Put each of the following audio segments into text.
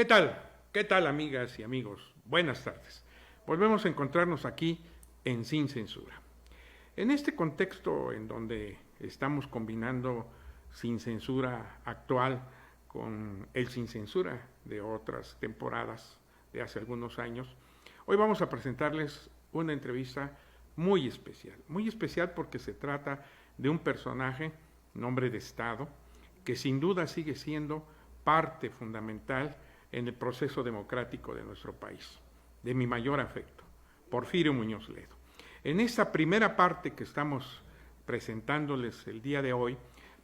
tal? ¿Qué tal, amigas y amigos? Buenas tardes. Volvemos a encontrarnos aquí en Sin Censura. En este contexto en donde estamos combinando Sin Censura actual con el Sin Censura de otras temporadas de hace algunos años, hoy vamos a presentarles una entrevista muy especial porque se trata de un personaje, un hombre de Estado, que sin duda sigue siendo parte fundamental en el proceso democrático de nuestro país, de mi mayor afecto, Porfirio Muñoz Ledo. En esta primera parte que estamos presentándoles el día de hoy,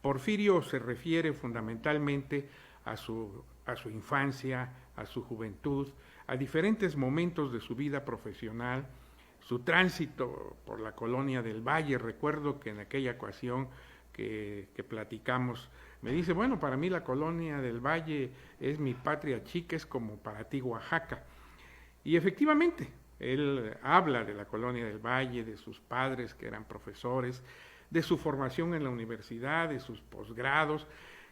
Porfirio se refiere fundamentalmente a su infancia, a su juventud, a diferentes momentos de su vida profesional, su tránsito por la colonia del Valle. Recuerdo que en aquella ocasión que platicamos, me dice, bueno, para mí la colonia del Valle es mi patria chica, es como para ti Oaxaca. Y efectivamente, él habla de la colonia del Valle, de sus padres que eran profesores, de su formación en la universidad, de sus posgrados,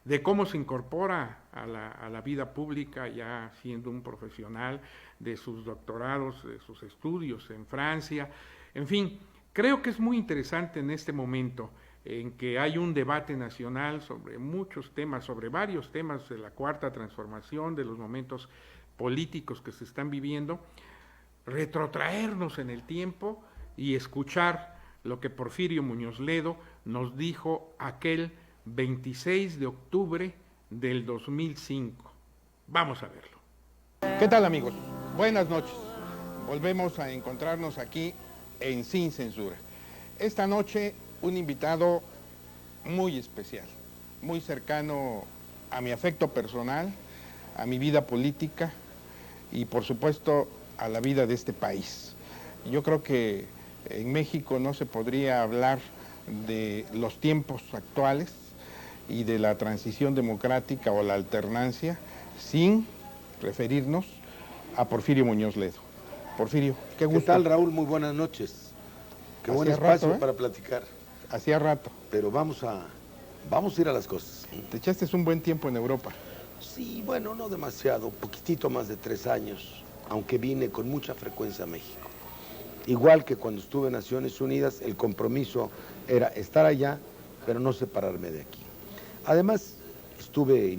de cómo se incorpora a la vida pública ya siendo un profesional, de sus doctorados, de sus estudios en Francia. En fin, creo que es muy interesante en este momento en que hay un debate nacional sobre muchos temas, sobre varios temas de la Cuarta Transformación, de los momentos políticos que se están viviendo, retrotraernos en el tiempo y escuchar lo que Porfirio Muñoz Ledo nos dijo aquel 26 de octubre del 2005. Vamos a verlo. ¿Qué tal, amigos? Buenas noches. Volvemos a encontrarnos aquí en Sin Censura. Esta noche un invitado muy especial, muy cercano a mi afecto personal, a mi vida política y por supuesto a la vida de este país. Yo creo que en México no se podría hablar de los tiempos actuales y de la transición democrática o la alternancia sin referirnos a Porfirio Muñoz Ledo. Porfirio, qué gusto. ¿Qué tal, Raúl? Muy buenas noches. Qué buen espacio para platicar. Hacía rato. Pero vamos a ir a las cosas. Te echaste un buen tiempo en Europa. Sí, bueno, no demasiado, poquitito más de 3 años, aunque vine con mucha frecuencia a México. Igual que cuando estuve en Naciones Unidas, el compromiso era estar allá, pero no separarme de aquí. Además, estuvieron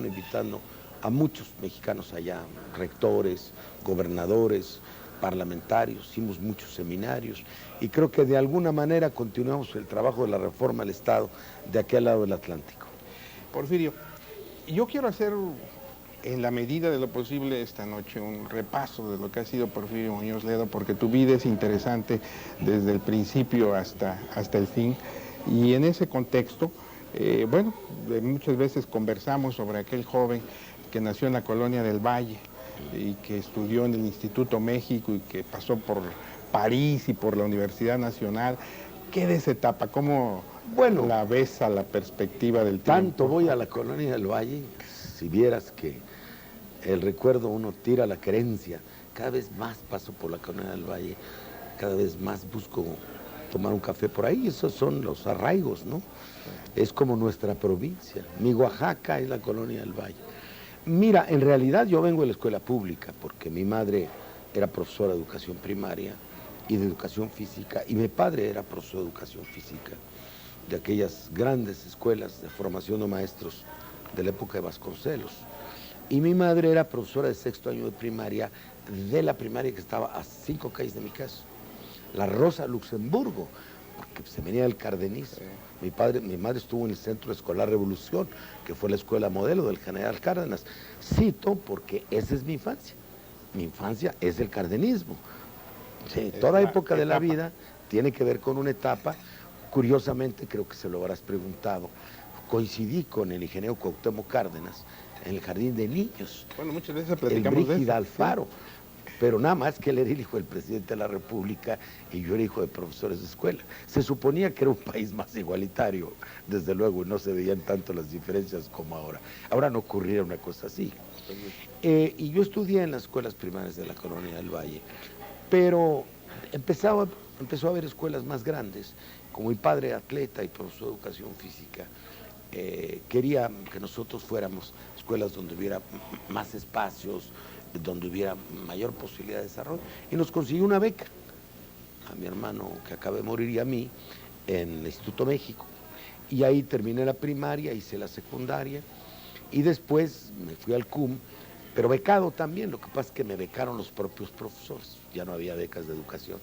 invitando a muchos mexicanos allá, rectores, gobernadores, parlamentarios, hicimos muchos seminarios y creo que de alguna manera continuamos el trabajo de la reforma al Estado de aquel lado del Atlántico. Porfirio, yo quiero hacer en la medida de lo posible esta noche un repaso de lo que ha sido Porfirio Muñoz Ledo, porque tu vida es interesante desde el principio hasta el fin, y en ese contexto, muchas veces conversamos sobre aquel joven que nació en la colonia del Valle y que estudió en el Instituto México y que pasó por París y por la Universidad Nacional. ¿Qué de esa etapa? ¿Cómo la ves a la perspectiva del tiempo? Tanto voy a la colonia del Valle, si vieras que el recuerdo uno tira la querencia. Cada vez más paso por la colonia del Valle, cada vez más busco tomar un café por ahí. Esos son los arraigos, ¿no? Es como nuestra provincia. Mi Oaxaca es la colonia del Valle. Mira, en realidad yo vengo de la escuela pública porque mi madre era profesora de educación primaria y de educación física y mi padre era profesor de educación física de aquellas grandes escuelas de formación de maestros de la época de Vasconcelos. Y mi madre era profesora de 6º año de primaria de la primaria que estaba a 5 calles de mi casa, la Rosa Luxemburgo, porque se venía del cardenismo. Sí. Mi madre estuvo en el Centro Escolar Revolución, que fue la escuela modelo del general Cárdenas. Cito porque esa es mi infancia. Mi infancia es el cardenismo. Sí, toda época de la vida tiene que ver con una etapa. Curiosamente, creo que se lo habrás preguntado, coincidí con el ingeniero Cuauhtémoc Cárdenas en el jardín de niños. Bueno, muchas veces platicamos el Brígida de eso. Alfaro. Sí. Pero nada más que él era el hijo del presidente de la República y yo era hijo de profesores de escuela. Se suponía que era un país más igualitario, desde luego, no se veían tanto las diferencias como ahora. Ahora no ocurriría una cosa así. Y yo estudié en las escuelas primarias de la colonia del Valle, pero empezó a haber escuelas más grandes, como mi padre atleta y profesor de educación física, quería que nosotros fuéramos escuelas donde hubiera más espacios, donde hubiera mayor posibilidad de desarrollo, y nos consiguió una beca a mi hermano que acaba de morir y a mí en el Instituto México, y ahí terminé la primaria, hice la secundaria y después me fui al CUM, pero becado también. Lo que pasa es que me becaron los propios profesores, ya no había becas de educación,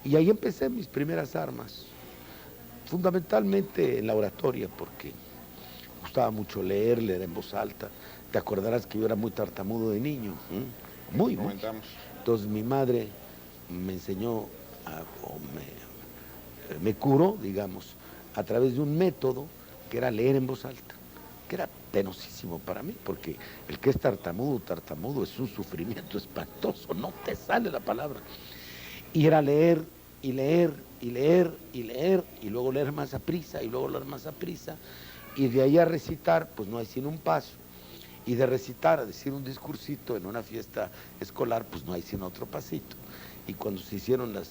y ahí empecé mis primeras armas, fundamentalmente en la oratoria, porque me gustaba mucho leer en voz alta. Te acordarás que yo era muy tartamudo de niño, muy. Entonces mi madre me enseñó, me curó, digamos, a través de un método que era leer en voz alta, que era penosísimo para mí, porque el que es tartamudo es un sufrimiento espantoso, no te sale la palabra. Y era leer y leer y leer y leer, y luego leer más a prisa y luego leer más a prisa, y de ahí a recitar, pues no hay sino un paso, y de recitar a decir un discursito en una fiesta escolar, pues no hay sino otro pasito. Y cuando se hicieron los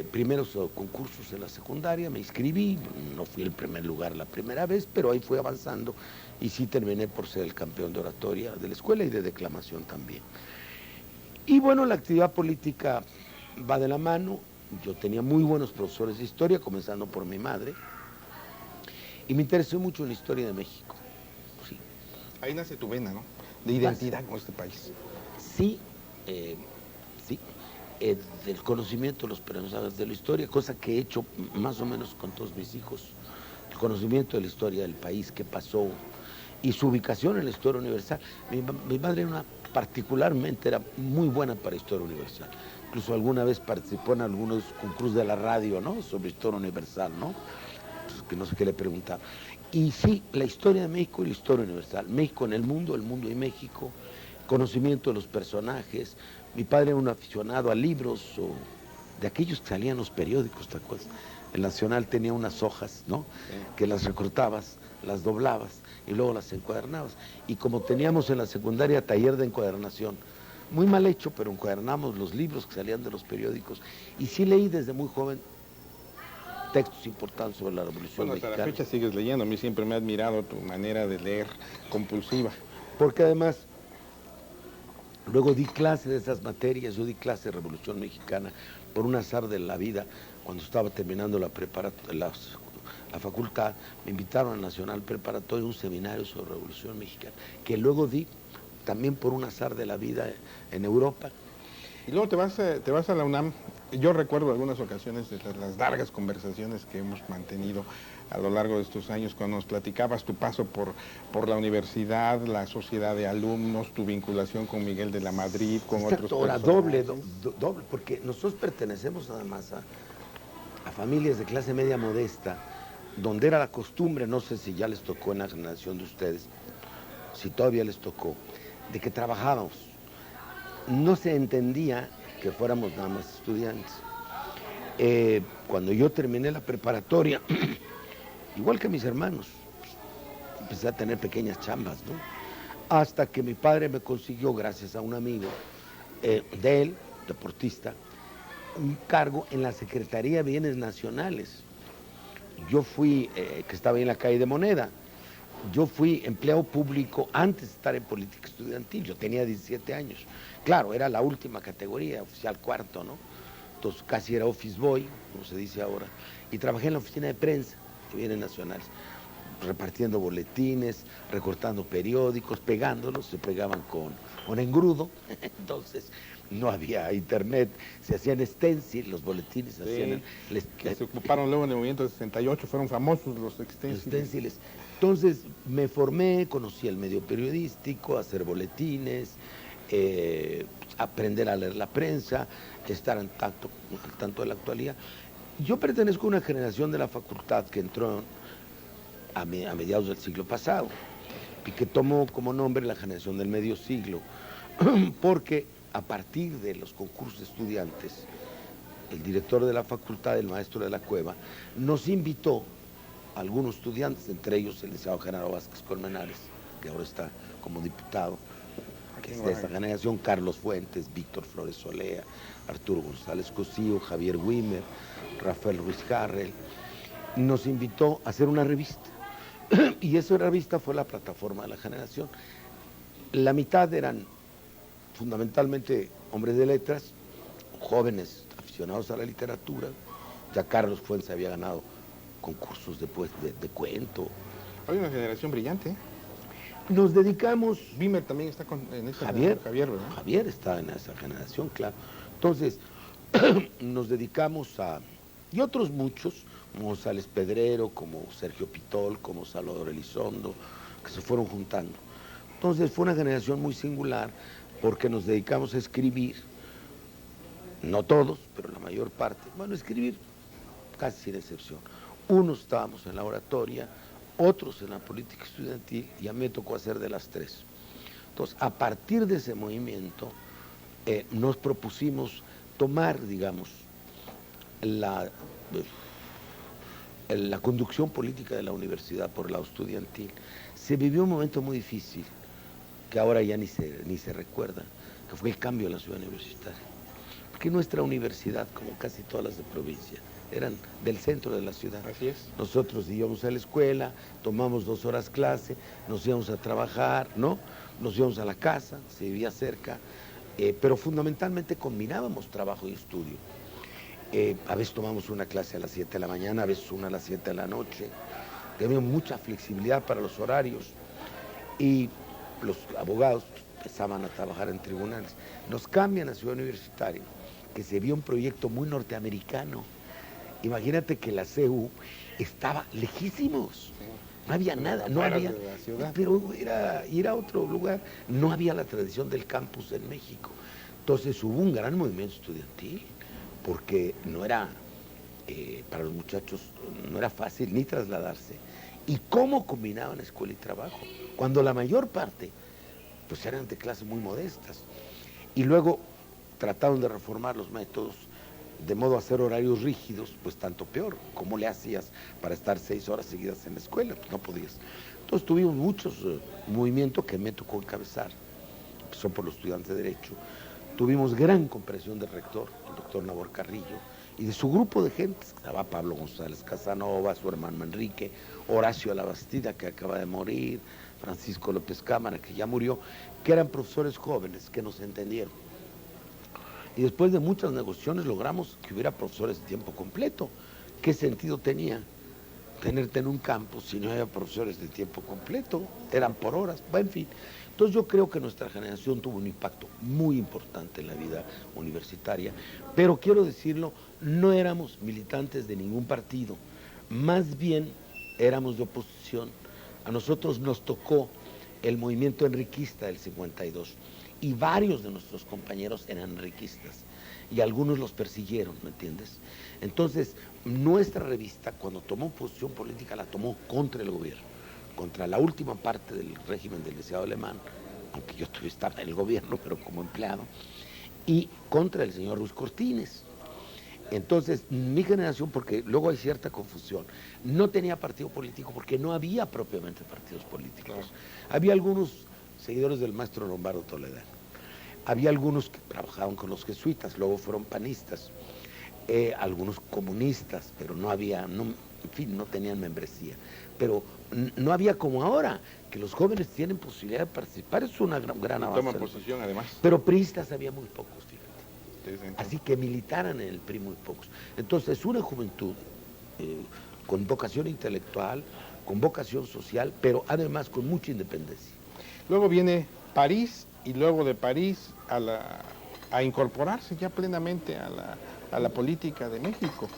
primeros concursos en la secundaria, me inscribí, no fui el primer lugar la primera vez, pero ahí fui avanzando y sí terminé por ser el campeón de oratoria de la escuela y de declamación también. Y bueno, la actividad política va de la mano. Yo tenía muy buenos profesores de historia, comenzando por mi madre, y me interesé mucho en la historia de México. Sí. Ahí nace tu vena, ¿no? De identidad con este país. Sí, sí. Del conocimiento de los personajes de la historia, cosa que he hecho más o menos con todos mis hijos. El conocimiento de la historia del país, qué pasó, y su ubicación en la historia universal. Mi madre particularmente era muy buena para historia universal. Incluso alguna vez participó en algunos concursos de la radio, ¿no? Sobre historia universal, ¿no? Pues que no sé qué le preguntaba. Y sí, la historia de México y la historia universal. México en el mundo y México. Conocimiento de los personajes. Mi padre era un aficionado a libros de aquellos que salían en los periódicos, ¿te acuerdas? El Nacional tenía unas hojas, ¿no? Sí. Que las recortabas, las doblabas y luego las encuadernabas. Y como teníamos en la secundaria taller de encuadernación, muy mal hecho, pero encuadernamos los libros que salían de los periódicos. Y sí leí desde muy joven textos importantes sobre la Revolución Mexicana. Hasta la fecha sigues leyendo. A mí siempre me ha admirado tu manera de leer compulsiva. Porque además, luego di clase de esas materias. Yo di clase de Revolución Mexicana por un azar de la vida. Cuando estaba terminando la facultad, me invitaron al Nacional Preparatorio a un seminario sobre Revolución Mexicana, que luego di también por un azar de la vida en Europa. Y luego te vas a la UNAM. Yo recuerdo algunas ocasiones de las largas conversaciones que hemos mantenido a lo largo de estos años, cuando nos platicabas tu paso por la universidad, la sociedad de alumnos, tu vinculación con Miguel de la Madrid, con otros personajes. Doble, porque nosotros pertenecemos además a familias de clase media modesta, donde era la costumbre, no sé si ya les tocó en la generación de ustedes, si todavía les tocó, de que trabajábamos. No se entendía que fuéramos nada más estudiantes. Cuando yo terminé la preparatoria, igual que mis hermanos, empecé a tener pequeñas chambas, ¿no? Hasta que mi padre me consiguió, gracias a un amigo de él, deportista, un cargo en la Secretaría de Bienes Nacionales. Yo fui, que estaba ahí en la calle de Moneda, yo fui empleado público antes de estar en política estudiantil. Yo tenía 17 años. Claro, era la última categoría, oficial cuarto, ¿no? Entonces casi era office boy, como se dice ahora. Y trabajé en la oficina de prensa de Bienes Nacionales, repartiendo boletines, recortando periódicos, pegándolos, se pegaban con engrudo. Entonces no había internet, se hacían stencil, los boletines se hacían... Se ocuparon luego en el movimiento de 68, fueron famosos los stenciles. Entonces me formé, conocí el medio periodístico, hacer boletines, aprender a leer la prensa, estar al tanto de la actualidad. Yo pertenezco a una generación de la facultad que entró a mediados del siglo pasado y que tomó como nombre la generación del medio siglo, porque a partir de los concursos de estudiantes, el director de la facultad, el maestro de la Cueva, nos invitó a algunos estudiantes, entre ellos el licenciado Genaro Vázquez Colmenares, que ahora está como diputado, que es de esa generación, Carlos Fuentes, Víctor Flores Solea, Arturo González Cosío, Javier Wimmer, Rafael Ruiz Harrell, nos invitó a hacer una revista. Y esa revista fue la plataforma de la generación. La mitad eran fundamentalmente hombres de letras, jóvenes aficionados a la literatura. Ya Carlos Fuentes había ganado concursos de cuento. Hay una generación brillante. Nos dedicamos... Bimer también está en esa Javier, Javier, ¿verdad? Javier está en esa generación, claro. Entonces, nos dedicamos a... Y otros muchos, como González Pedrero, como Sergio Pitol, como Salvador Elizondo, que se fueron juntando. Entonces fue una generación muy singular porque nos dedicamos a escribir, no todos, pero la mayor parte, bueno, escribir casi sin excepción. Unos estábamos en la oratoria, otros en la política estudiantil, y a mí me tocó hacer de las tres. Entonces, a partir de ese movimiento, nos propusimos tomar, digamos, la conducción política de la universidad por el lado estudiantil. Se vivió un momento muy difícil, que ahora ya ni se recuerda, que fue el cambio en la ciudad universitaria. Porque nuestra universidad, como casi todas las de provincia, eran del centro de la ciudad. Así es. Nosotros íbamos a la escuela, tomamos 2 horas clase, nos íbamos a trabajar, ¿no? Nos íbamos a la casa, se vivía cerca, pero fundamentalmente combinábamos trabajo y estudio. A veces tomamos una clase a las 7 de la mañana, a veces una a las 7 de la noche. Teníamos mucha flexibilidad para los horarios y los abogados empezaban a trabajar en tribunales. Nos cambian a Ciudad Universitaria, que se vio un proyecto muy norteamericano. Imagínate que la CU estaba lejísimos, no había nada, no había, pero era otro lugar, no había la tradición del campus en México. Entonces hubo un gran movimiento estudiantil, porque no era, para los muchachos, no era fácil ni trasladarse. ¿Y cómo combinaban escuela y trabajo? Cuando la mayor parte, pues eran de clases muy modestas. Y luego trataron de reformar los métodos de modo a hacer horarios rígidos, pues tanto peor. ¿Cómo le hacías para estar 6 horas seguidas en la escuela? Pues no podías. Entonces tuvimos muchos movimientos que me tocó encabezar. Empezó por los estudiantes de Derecho. Tuvimos gran comprensión del rector, el doctor Nabor Carrillo, y de su grupo de gente. Estaba Pablo González Casanova, su hermano Enrique, Horacio Labastida, que acaba de morir, Francisco López Cámara, que ya murió, que eran profesores jóvenes que nos entendieron. Y después de muchas negociaciones logramos que hubiera profesores de tiempo completo. ¿Qué sentido tenía tenerte en un campus si no había profesores de tiempo completo? Eran por horas, en fin. Entonces yo creo que nuestra generación tuvo un impacto muy importante en la vida universitaria, pero quiero decirlo, no éramos militantes de ningún partido, más bien éramos de oposición. A nosotros nos tocó el movimiento enriquista del 52 y varios de nuestros compañeros eran enriquistas y algunos los persiguieron, ¿me entiendes? Entonces, nuestra revista, cuando tomó posición política, la tomó contra el gobierno, contra la última parte del régimen del deseado alemán, aunque yo estaba en el gobierno, pero como empleado, y contra el señor Ruiz Cortines. Entonces, mi generación, porque luego hay cierta confusión, no tenía partido político porque no había propiamente partidos políticos. Claro. Había algunos seguidores del maestro Lombardo Toledano, había algunos que trabajaban con los jesuitas, luego fueron panistas, algunos comunistas, pero no había, en fin, no tenían membresía. Pero no había como ahora, que los jóvenes tienen posibilidad de participar, es una gran avance. Toman posición además. Pero priistas había muy pocos, fíjate. Así que militaran en el PRI muy pocos. Entonces, una juventud con vocación intelectual, con vocación social, pero además con mucha independencia. Luego viene París, y luego de París a incorporarse ya plenamente a la política de México.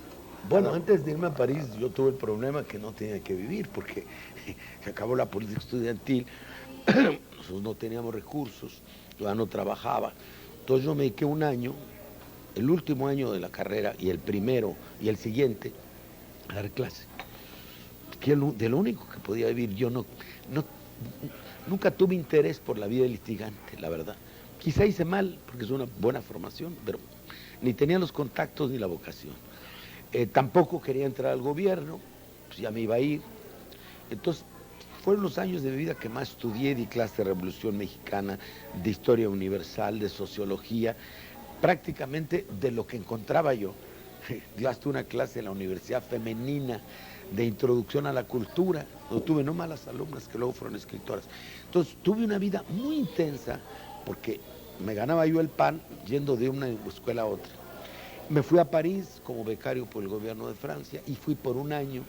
Bueno, antes de irme a París yo tuve el problema que no tenía que vivir porque se acabó la política estudiantil, nosotros no teníamos recursos, yo ya no trabajaba. Entonces yo me dediqué un año, el último año de la carrera y el primero y el siguiente, a dar clase. Que de lo único que podía vivir, yo nunca tuve interés por la vida litigante, la verdad. Quizá hice mal porque es una buena formación, pero ni tenía los contactos ni la vocación. Tampoco quería entrar al gobierno, pues ya me iba a ir. Entonces, fueron los años de mi vida que más estudié, di clase de Revolución Mexicana, de Historia Universal, de Sociología, prácticamente de lo que encontraba yo. Dio hasta una clase en la Universidad Femenina de introducción a la cultura. No tuve no malas alumnas que luego fueron escritoras. Entonces tuve una vida muy intensa porque me ganaba yo el pan yendo de una escuela a otra. Me fui a París como becario por el gobierno de Francia y fui por un año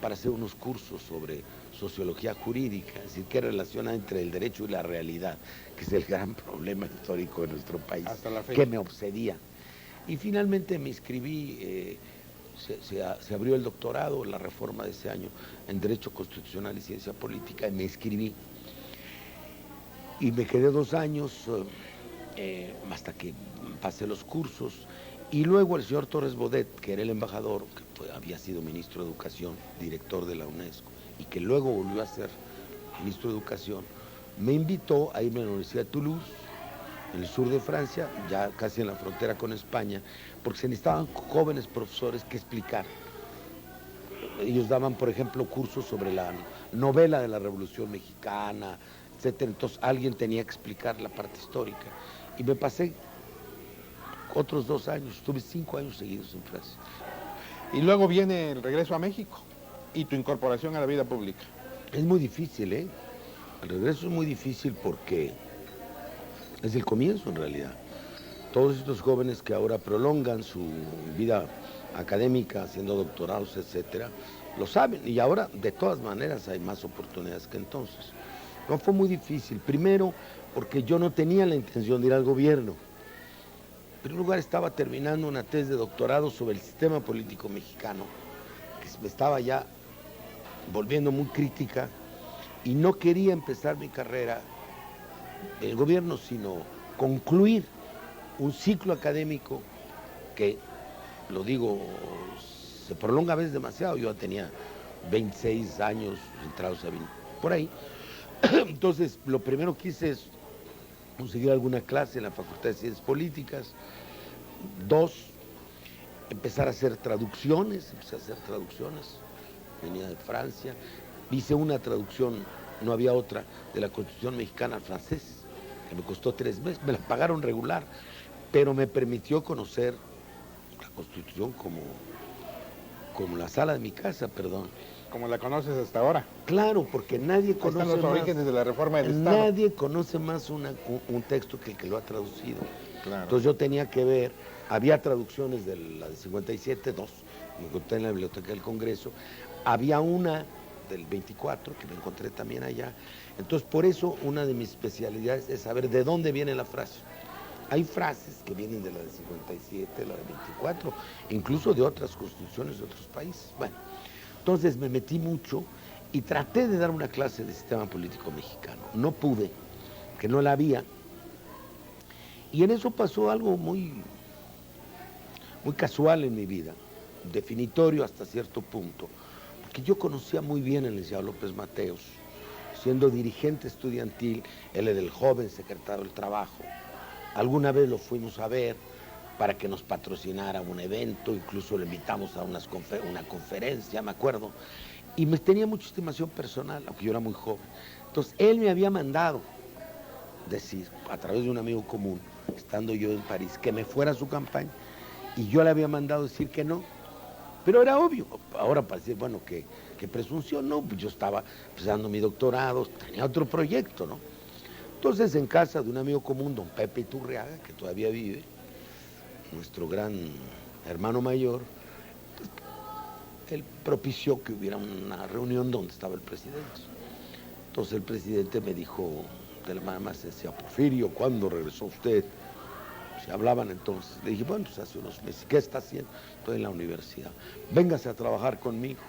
para hacer unos cursos sobre sociología jurídica, es decir, qué relación hay entre el derecho y la realidad, que es el gran problema histórico de nuestro país, que me obsedía. Y finalmente me inscribí, se abrió el doctorado, la reforma de ese año, en Derecho Constitucional y Ciencia Política, y me inscribí. Y me quedé 2 años hasta que pasé los cursos. Y luego el señor Torres Bodet, que era el embajador, que había sido ministro de Educación, director de la UNESCO, y que luego volvió a ser ministro de Educación, me invitó a irme a la Universidad de Toulouse, en el sur de Francia, ya casi en la frontera con España, porque se necesitaban jóvenes profesores que explicar. Ellos daban, por ejemplo, cursos sobre la novela de la Revolución Mexicana, etcétera. Entonces alguien tenía que explicar la parte histórica. Y me pasé otros 2 años, estuve 5 años seguidos en Francia. Y luego viene el regreso a México y tu incorporación a la vida pública. Es muy difícil, ¿eh? El regreso es muy difícil porque es el comienzo en realidad. Todos estos jóvenes que ahora prolongan su vida académica, haciendo doctorados, etcétera, lo saben. Y ahora, de todas maneras, hay más oportunidades que entonces. No fue muy difícil. Primero, porque yo no tenía la intención de ir al gobierno. En primer lugar, estaba terminando una tesis de doctorado sobre el sistema político mexicano, que me estaba ya volviendo muy crítica, y no quería empezar mi carrera en el gobierno, sino concluir un ciclo académico que, lo digo, se prolonga a veces demasiado. Yo tenía 26 años entrados a 20, por ahí. Entonces, lo primero que hice es conseguir alguna clase en la Facultad de Ciencias Políticas. 2, empezar a hacer traducciones. Venía de Francia, hice una traducción, no había otra, de la Constitución mexicana al francés, que me costó 3 meses, me la pagaron regular, pero me permitió conocer la Constitución como la sala de mi casa, perdón. Como la conoces hasta ahora. Claro, porque nadie conoce están los más, orígenes de la reforma del Estado. Nadie conoce más un texto que el que lo ha traducido. Claro. Entonces yo tenía que ver, había traducciones de la de 57, 2, me encontré en la Biblioteca del Congreso, había una del 24 que me encontré también allá. Entonces por eso una de mis especialidades es saber de dónde viene la frase. Hay frases que vienen de la de 57, la de 24, incluso de otras constituciones de otros países. Bueno, entonces me metí mucho y traté de dar una clase de sistema político mexicano. No pude, que no la había. Y en eso pasó algo muy casual en mi vida, definitorio hasta cierto punto, porque yo conocía muy bien al licenciado López Mateos, siendo dirigente estudiantil, él era el joven secretario del Trabajo. Alguna vez lo fuimos a ver para que nos patrocinara un evento, incluso lo invitamos a una conferencia, me acuerdo, y me tenía mucha estimación personal, aunque yo era muy joven. Entonces él me había mandado decir, a través de un amigo común, estando yo en París, que me fuera a su campaña, y yo le había mandado decir que no, pero era obvio. Ahora para decir, bueno, que presunción, no, pues yo estaba empezando mi doctorado, tenía otro proyecto, ¿no? Entonces en casa de un amigo común, don Pepe Iturriaga, que todavía vive, nuestro gran hermano mayor, pues, él propició que hubiera una reunión donde estaba el presidente. Entonces el presidente me dijo, de la manera más sencilla, Porfirio, ¿cuándo regresó usted? Se hablaban entonces. Le dije, bueno, pues hace unos meses. ¿Qué está haciendo? Estoy en la universidad. Véngase a trabajar conmigo.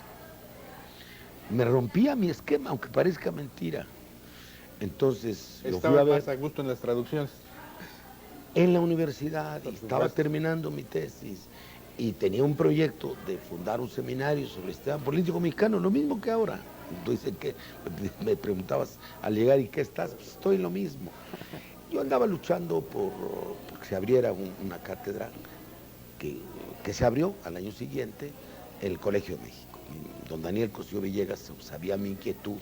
Me rompía mi esquema, aunque parezca mentira. Entonces lo fui a ver. ¿Estaba más a gusto en las traducciones? En la universidad, y estaba terminando mi tesis, y tenía un proyecto de fundar un seminario sobre el sistema político mexicano, lo mismo que ahora. Entonces, ¿qué? Me preguntabas al llegar, ¿y qué estás? Pues estoy lo mismo. Yo andaba luchando por que se abriera una cátedra que se abrió al año siguiente en el Colegio de México. Don Daniel Cosío Villegas sabía mi inquietud.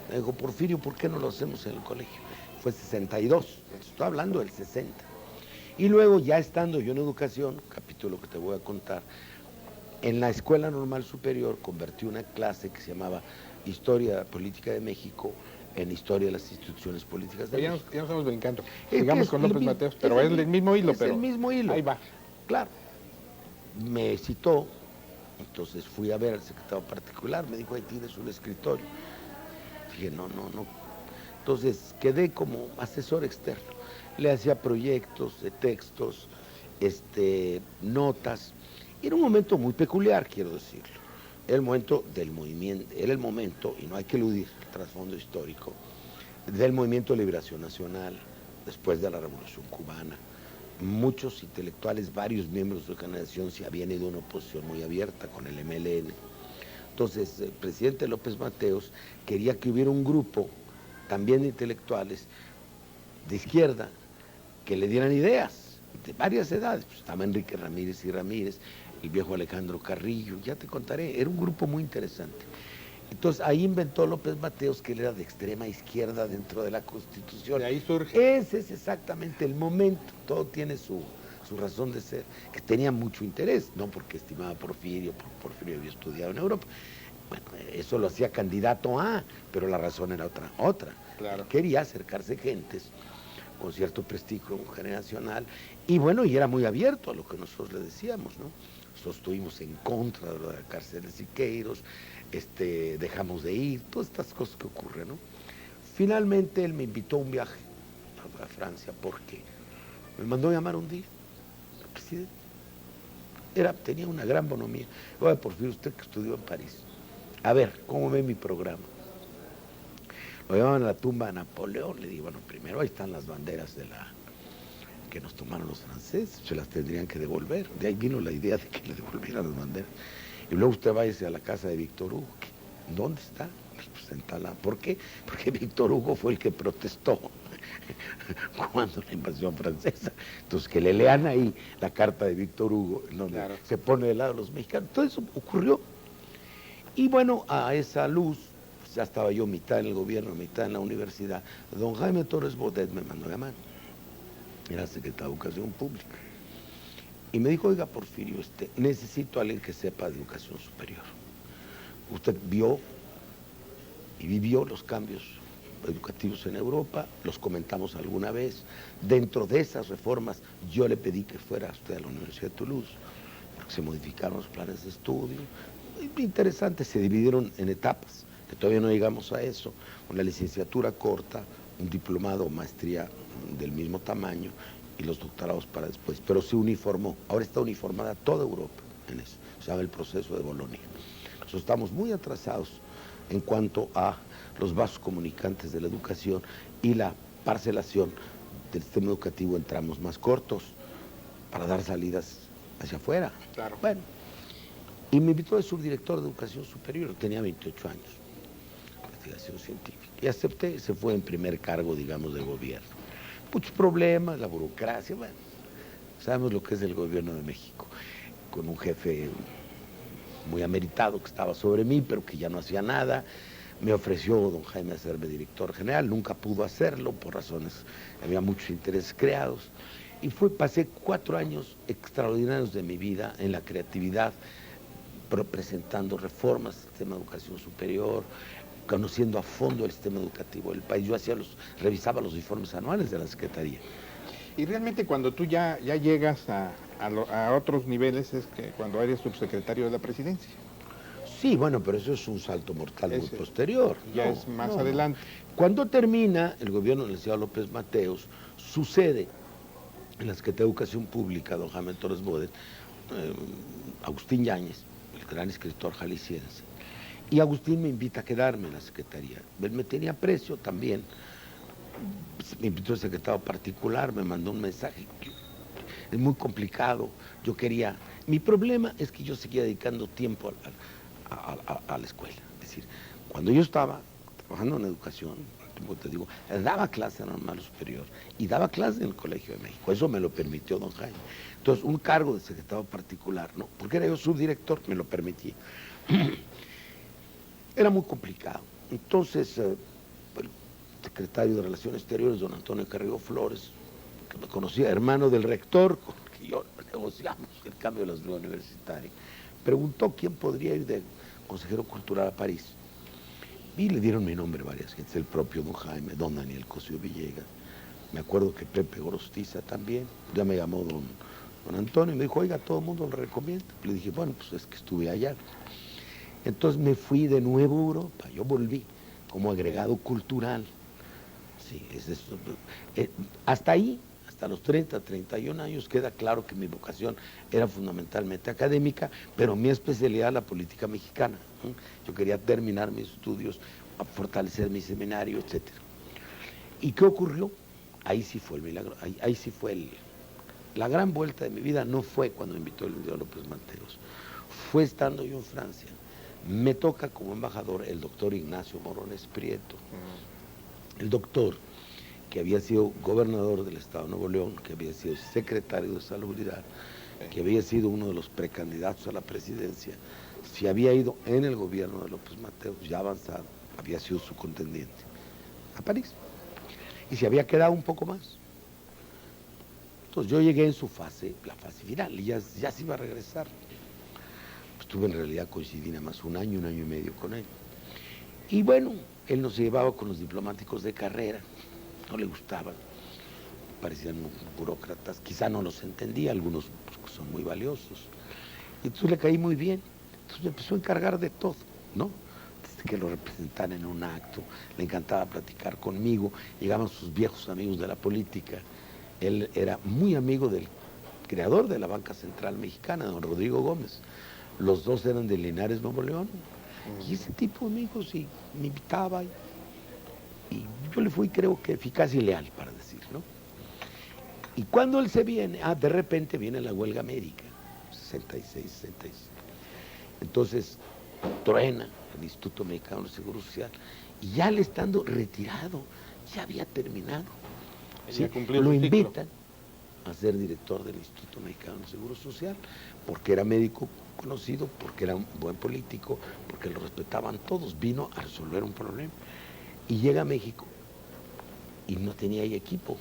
Me dijo, Porfirio, ¿por qué no lo hacemos en el colegio? Fue 62, estoy hablando del 60. Y luego, ya estando yo en educación, capítulo que te voy a contar, En la Escuela Normal Superior convertí una clase que se llamaba Historia Política de México en Historia de las Instituciones Políticas de Oye, México. ya nos estamos brincando. Es Sigamos que con es el López mismo- Mateos, pero es el mismo hilo. Es pero el mismo hilo. Ahí va. Claro. Me citó, entonces fui a ver al secretario particular, me dijo, ahí tienes un escritorio. Dije, no. Entonces quedé como asesor externo. Le hacía proyectos de textos, notas. Y era un momento muy peculiar, quiero decirlo. Era el momento del movimiento, era el momento, y no hay que eludir el trasfondo histórico, del movimiento de liberación nacional, después de la Revolución Cubana. Muchos intelectuales, varios miembros de la generación se habían ido a una oposición muy abierta con el MLN. Entonces, el presidente López Mateos quería que hubiera un grupo también de intelectuales de izquierda que le dieran ideas de varias edades. Pues estaba Enrique Ramírez y Ramírez, el viejo Alejandro Carrillo, ya te contaré, era un grupo muy interesante. Entonces ahí inventó López Mateos que él era de extrema izquierda dentro de la Constitución. De ahí surge. Ese es exactamente el momento, todo tiene su razón de ser, que tenía mucho interés, no porque estimaba a Porfirio, porque Porfirio había estudiado en Europa. Bueno, eso lo hacía candidato a, pero la razón era otra. Claro. Quería acercarse gentes con cierto prestigio generacional, y bueno, y era muy abierto a lo que nosotros le decíamos, ¿no? Nosotros estuvimos en contra de la cárcel de Siqueiros, dejamos de ir, todas estas cosas que ocurren, ¿no? Finalmente él me invitó a un viaje a Francia porque me mandó llamar un día, el presidente. Tenía una gran bonomía. Oye, Porfirio, usted que estudió en París, a ver, ¿cómo ve mi programa? Lo llevaban a la tumba de Napoleón, le digo, bueno, primero ahí están las banderas que nos tomaron los franceses, se las tendrían que devolver. De ahí vino la idea de que le devolvieran las banderas. Y luego usted váyase a la casa de Víctor Hugo. ¿Dónde está? Pues en Talán. ¿Por qué? Porque Víctor Hugo fue el que protestó cuando la invasión francesa. Entonces, que le lean ahí la carta de Víctor Hugo, en donde Claro. se pone del lado de los mexicanos. Todo eso ocurrió. Y bueno, a esa luz, pues ya estaba yo mitad en el gobierno, mitad en la universidad. Don Jaime Torres Bodet me mandó a llamar. Era secretario de Educación Pública. Y me dijo, oiga, Porfirio, necesito a alguien que sepa de educación superior. Usted vio y vivió los cambios educativos en Europa, los comentamos alguna vez. Dentro de esas reformas, yo le pedí que fuera usted a la Universidad de Toulouse, porque se modificaron los planes de estudio. Interesante, se dividieron en etapas, que todavía no llegamos a eso. Una licenciatura corta, un diplomado o maestría del mismo tamaño, y los doctorados para después, pero se uniformó. Ahora está uniformada toda Europa en eso, se llama el proceso de Bolonia. Nosotros estamos muy atrasados en cuanto a los vasos comunicantes de la educación y la parcelación del sistema educativo en tramos más cortos para dar salidas hacia afuera. Claro. Bueno, y me invitó a ser subdirector de Educación Superior, tenía 28 años, investigación científica, y acepté, se fue en primer cargo, digamos, de gobierno. Muchos problemas, la burocracia, bueno, sabemos lo que es el gobierno de México, con un jefe muy ameritado que estaba sobre mí, pero que ya no hacía nada. Me ofreció don Jaime hacerme director general, nunca pudo hacerlo por razones, había muchos intereses creados, y pasé 4 años extraordinarios de mi vida en la creatividad, presentando reformas al sistema de educación superior, conociendo a fondo el sistema educativo del país. Yo revisaba los informes anuales de la Secretaría. Y realmente cuando tú ya llegas a otros niveles es que cuando eres subsecretario de la presidencia. Sí, bueno, pero eso es un salto mortal muy posterior. Ya es más adelante. Cuando termina el gobierno del licenciado López Mateos, sucede en la Secretaría de Educación Pública, don Jaime Torres Bodet, Agustín Yáñez, el gran escritor jalisciense, y Agustín me invita a quedarme en la Secretaría. Él me tenía aprecio también. Me invitó el secretario particular, me mandó un mensaje. Es muy complicado. Yo quería... Mi problema es que yo seguía dedicando tiempo a la escuela. Es decir, cuando yo estaba trabajando en educación, como te digo, daba clase en normal superior y daba clase en el Colegio de México. Eso me lo permitió don Jaime. Entonces, un cargo de secretario particular, ¿no? Porque era yo subdirector, me lo permitía. Era muy complicado. Entonces, el secretario de Relaciones Exteriores, don Antonio Carrillo Flores, que me conocía, hermano del rector, con el que yo negociamos el cambio de la ciudad universitaria, preguntó quién podría ir de consejero cultural a París. Y le dieron mi nombre varias gentes, el propio don Jaime, don Daniel Cosío Villegas. Me acuerdo que Pepe Gorostiza también, ya me llamó don Antonio y me dijo, oiga, todo el mundo lo recomienda. Le dije, bueno, pues es que estuve allá. Entonces me fui de nuevo a Europa, yo volví como agregado cultural. Sí, hasta ahí, hasta los 30, 31 años, queda claro que mi vocación era fundamentalmente académica, pero mi especialidad la política mexicana. Yo quería terminar mis estudios, fortalecer mi seminario, etc. ¿Y qué ocurrió? Ahí sí fue el milagro, ahí sí fue la gran vuelta de mi vida. No fue cuando me invitó el Licenciado López Mateos, fue estando yo en Francia. Me toca como embajador el doctor Ignacio Morones Prieto, el doctor que había sido gobernador del estado de Nuevo León, que había sido secretario de Salubridad, que había sido uno de los precandidatos a la presidencia, se había ido en el gobierno de López Mateos, ya avanzado, había sido su contendiente a París, y se había quedado un poco más. Entonces yo llegué en su fase, la fase final, y ya se iba a regresar. Estuve en realidad, coincidí nada más un año y medio con él. Y bueno, él nos llevaba con los diplomáticos de carrera, no le gustaban, parecían burócratas, quizá no los entendía, algunos pues, son muy valiosos. Y entonces le caí muy bien, entonces me empezó a encargar de todo, ¿no? Desde que lo representara en un acto, le encantaba platicar conmigo, llegaban sus viejos amigos de la política. Él era muy amigo del creador de la Banca Central Mexicana, don Rodrigo Gómez. Los dos eran de Linares, Nuevo León. Y ese tipo de amigos sí, me invitaba y yo le fui, creo que eficaz y leal, para decir, ¿no? Y cuando él se viene, de repente viene la huelga médica, 66, 67. Entonces, truena el Instituto Mexicano de Seguro Social, y ya él estando retirado, ya había terminado. ¿Sí? Lo invitan a ser director del Instituto Mexicano de Seguro Social, porque era médico conocido, porque era un buen político, porque lo respetaban todos, vino a resolver un problema. Y llega a México y no tenía ahí equipo.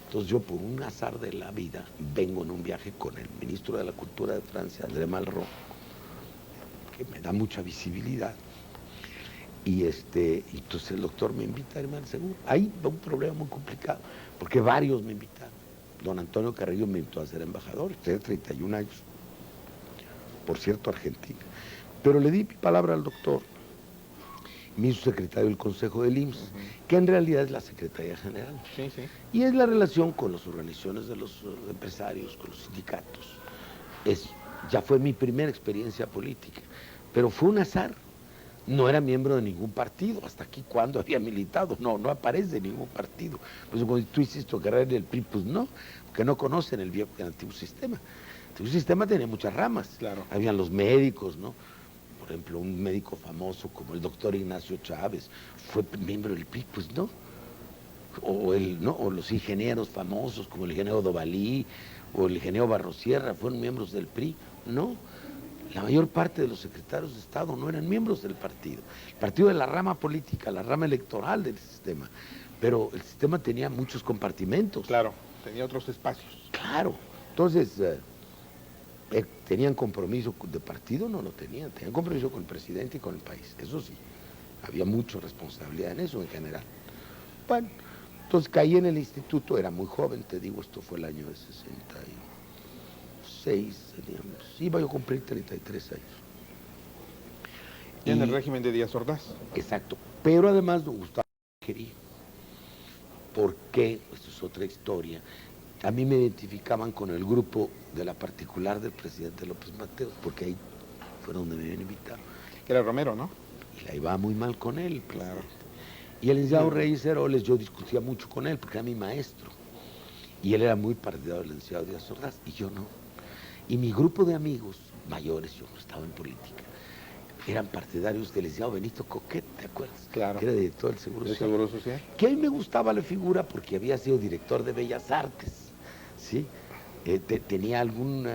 Entonces yo, por un azar de la vida, vengo en un viaje con el ministro de la Cultura de Francia, André Malraux, que me da mucha visibilidad. Y entonces el doctor me invita a irme al seguro. Ahí va un problema muy complicado, porque varios me invitaron. Don Antonio Carrillo me invitó a ser embajador, tenía 31 años, por cierto, Argentina. Pero le di mi palabra al doctor, me hizo secretario del Consejo del IMSS, que en realidad es la Secretaría General. Sí, sí. Y es la relación con las organizaciones de los empresarios, con los sindicatos. Ya fue mi primera experiencia política, pero fue un azar. No era miembro de ningún partido, hasta aquí cuando había militado, no aparece en ningún partido. Pues cuando tú hiciste tu carrera en el PRI, pues no, porque no conocen el viejo, el antiguo sistema. El antiguo sistema tenía muchas ramas, claro. Habían los médicos, ¿no? Por ejemplo, un médico famoso como el doctor Ignacio Chávez fue miembro del PRI, pues no. O los ingenieros famosos como el ingeniero Dovalí o el ingeniero Barrosierra fueron miembros del PRI, no. La mayor parte de los secretarios de Estado no eran miembros del partido. El partido era la rama política, la rama electoral del sistema. Pero el sistema tenía muchos compartimentos. Claro, tenía otros espacios. Claro. Entonces, ¿tenían compromiso de partido? No lo tenían. Tenían compromiso con el presidente y con el país. Eso sí. Había mucha responsabilidad en eso en general. Bueno, entonces caí en el instituto, era muy joven, te digo, esto fue el año de 66, iba yo a cumplir 33 años. Y en el régimen de Díaz Ordaz. Exacto, pero además me gustaba lo que quería. ¿Por qué? Esto es otra historia. A mí me identificaban con el grupo de la particular del presidente López Mateos, porque ahí fue donde me habían invitado. Era Romero, ¿no? Y la iba muy mal con él, claro. Y el licenciado Reyes Heroles, yo discutía mucho con él, porque era mi maestro. Y él era muy partidario del licenciado Díaz Ordaz, y yo no. Y mi grupo de amigos mayores, yo no estaba en política, eran partidarios del licenciado Benito Coquet, ¿te acuerdas? Claro. Que era director del Seguro Social. Seguro Social. Que a mí me gustaba la figura porque había sido director de Bellas Artes, ¿sí? Tenía algún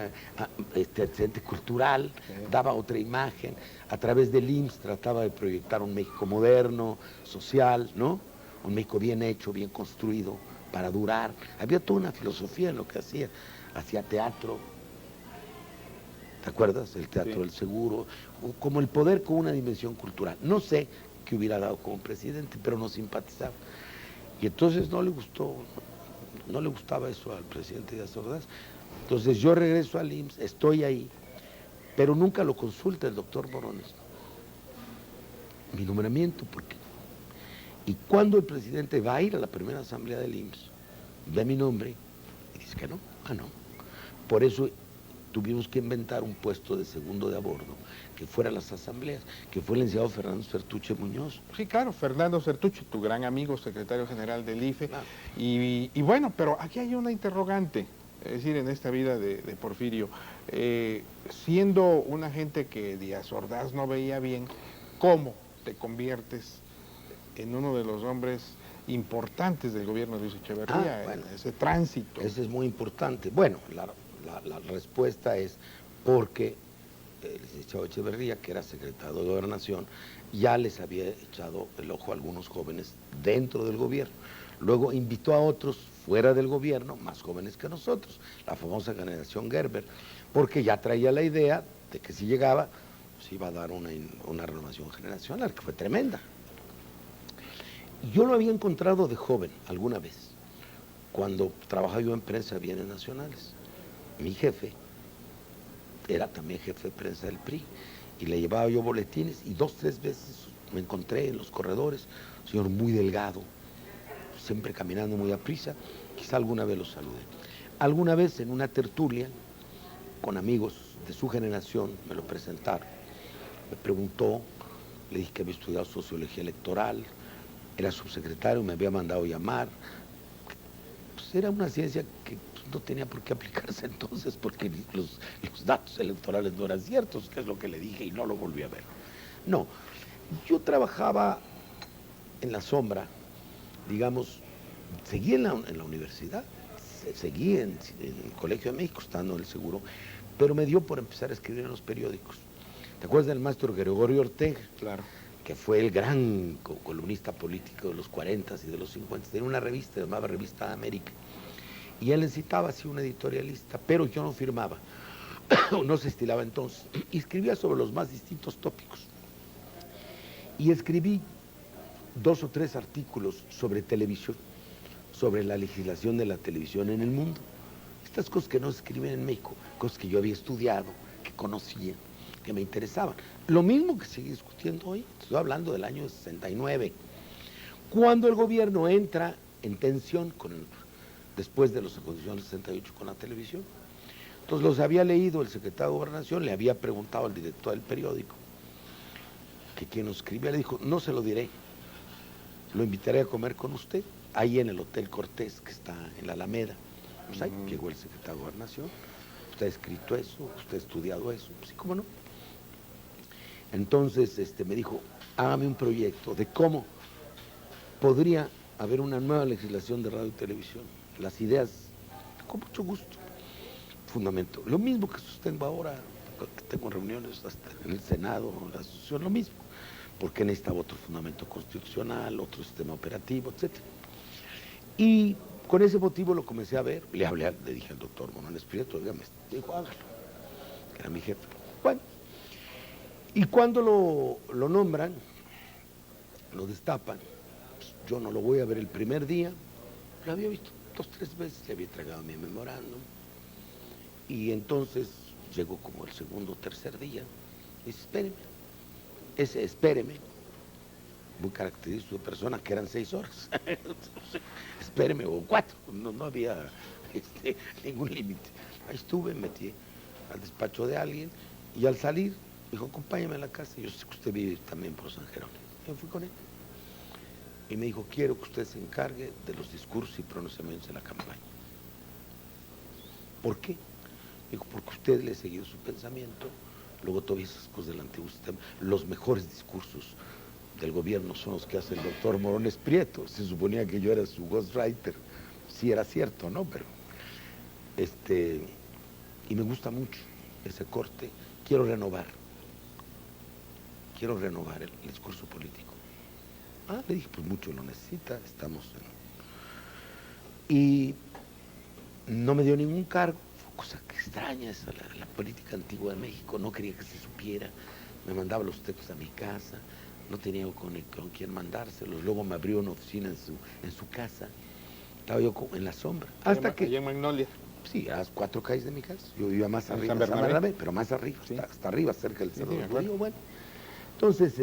antecedente cultural, sí. Daba otra imagen, a través del IMSS trataba de proyectar un México moderno, social, ¿no? Un México bien hecho, bien construido, para durar. Había toda una filosofía en lo que hacía teatro, ¿te acuerdas? El Teatro del Seguro, como el poder con una dimensión cultural. No sé qué hubiera dado como presidente, pero no simpatizaba. Y entonces no le gustaba eso al presidente Díaz Ordaz. Entonces yo regreso al IMSS, estoy ahí, pero nunca lo consulta el doctor Morones. Mi nombramiento, porque... Y cuando el presidente va a ir a la primera asamblea del IMSS, ve mi nombre y dice que no, no. Por eso tuvimos que inventar un puesto de segundo de a bordo que fuera a las asambleas, que fue el licenciado Fernando Certuche Muñoz. Sí, claro, Fernando Certuche, tu gran amigo, secretario general del IFE. Claro. Y bueno, pero aquí hay una interrogante, es decir, en esta vida de Porfirio, siendo una gente que Díaz Ordaz no veía bien, ¿cómo te conviertes en uno de los hombres importantes del gobierno de Luis Echeverría, bueno, en ese tránsito? Eso es muy importante. Bueno, la respuesta es porque el licenciado Echeverría, que era secretario de Gobernación, ya les había echado el ojo a algunos jóvenes dentro del gobierno. Luego invitó a otros fuera del gobierno, más jóvenes que nosotros, la famosa generación Gerber, porque ya traía la idea de que si llegaba, pues iba a dar una renovación generacional, que fue tremenda. Yo lo había encontrado de joven alguna vez, cuando trabajaba yo en prensa de bienes nacionales. Mi jefe era también jefe de prensa del PRI, y le llevaba yo boletines, y 2, 3 veces me encontré en los corredores, un señor muy delgado, siempre caminando muy aprisa, quizá alguna vez lo saludé. Alguna vez en una tertulia, con amigos de su generación, me lo presentaron, me preguntó, le dije que había estudiado sociología electoral, era subsecretario, me había mandado llamar. Pues era una ciencia que no tenía por qué aplicarse entonces, porque los datos electorales no eran ciertos, que es lo que le dije, y no lo volví a ver. No, yo trabajaba en la sombra, digamos, seguí en la universidad, seguí en el Colegio de México, estando en el Seguro, pero me dio por empezar a escribir en los periódicos. ¿Te acuerdas del maestro Gregorio Ortega? Claro. Que fue el gran columnista político de los 40 y de los 50, tenía una revista, se llamaba Revista América, y él necesitaba así un editorialista, pero yo no firmaba, no se estilaba entonces, y escribía sobre los más distintos tópicos. Y escribí 2 o 3 artículos sobre televisión, sobre la legislación de la televisión en el mundo. Estas cosas que no se escriben en México, cosas que yo había estudiado, que conocía, que me interesaban. Lo mismo que sigue discutiendo hoy, estoy hablando del año 69, cuando el gobierno entra en tensión después de los acontecimientos del 68 con la televisión. Entonces los había leído el secretario de Gobernación, le había preguntado al director del periódico que quien nos escribía, le dijo, no se lo diré, lo invitaré a comer con usted, ahí en el Hotel Cortés, que está en la Alameda. Pues ahí llegó el secretario de Gobernación, usted ha escrito eso, usted ha estudiado eso, pues sí, cómo no. Entonces me dijo, hágame un proyecto de cómo podría haber una nueva legislación de radio y televisión. Las ideas, con mucho gusto, fundamento. Lo mismo que sostengo ahora, que tengo reuniones hasta en el Senado, la asociación, lo mismo, porque necesitaba otro fundamento constitucional, otro sistema operativo, etc. Y con ese motivo lo comencé a ver, le dije al doctor Morones Prieto, dígame, dijo, hágalo, que era mi jefe. Bueno, y cuando lo nombran, lo destapan, pues yo no lo voy a ver el primer día, lo había visto 2 o 3 veces, le había entregado mi memorándum, y entonces llegó como el segundo o tercer día, y dice, espéreme, muy característico de persona, que eran 6 horas, espéreme, o 4, no había ningún límite. Ahí estuve, metí al despacho de alguien, y al salir, dijo, acompáñame a la casa, yo sé que usted vive también por San Jerónimo. Yo fui con él. Y me dijo, quiero que usted se encargue de los discursos y pronunciamientos de la campaña. ¿Por qué? Dijo, porque usted le ha seguido su pensamiento, luego todas esas cosas del antiguo sistema, los mejores discursos del gobierno son los que hace el doctor Morones Prieto. Se suponía que yo era su ghostwriter, sí era cierto, ¿no? Pero, y me gusta mucho ese corte, quiero renovar el discurso político. Le dije, pues mucho lo necesita, estamos en... Y no me dio ningún cargo, cosa que extraña es la política antigua de México, no quería que se supiera, me mandaba los textos a mi casa, no tenía con quién mandárselos, luego me abrió una oficina en su casa, estaba yo en la sombra. Hasta que... Allá en Magnolia. Sí, a las 4 calles de mi casa, yo vivía más ¿En arriba, San Bernabé? pero más arriba, Sí. hasta arriba, cerca del Sí, Cerro sí, del me acuerdo. Río, bueno. Entonces,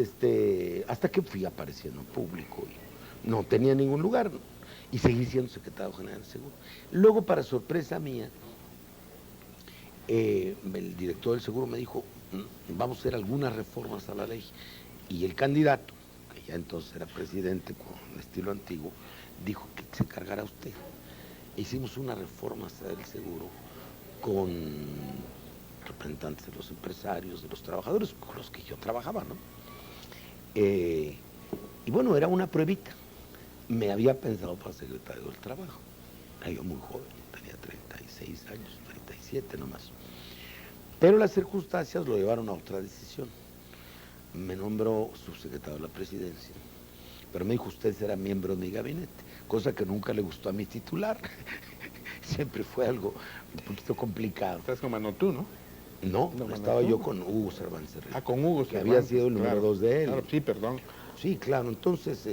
hasta que fui apareciendo en público y no tenía ningún lugar y seguí siendo secretario general del Seguro. Luego, para sorpresa mía, el director del Seguro me dijo, vamos a hacer algunas reformas a la ley. Y el candidato, que ya entonces era presidente con estilo antiguo, dijo que se encargara usted. Hicimos una reforma del Seguro con representantes de los empresarios, de los trabajadores, con los que yo trabajaba, ¿no? Y bueno, era una pruebita. Me había pensado para secretario del Trabajo. Era yo muy joven, tenía 36 años, 37 nomás. Pero las circunstancias lo llevaron a otra decisión. Me nombró subsecretario de la Presidencia, pero me dijo, usted será miembro de mi gabinete, cosa que nunca le gustó a mi titular. Siempre fue algo un poquito complicado. Estás con Manotú, ¿no? No, No, estaba ¿tú? yo con Hugo Cervantes Reyes. Ah, con Hugo que había sido el número 2 de él. Claro, sí, perdón. Sí, claro, entonces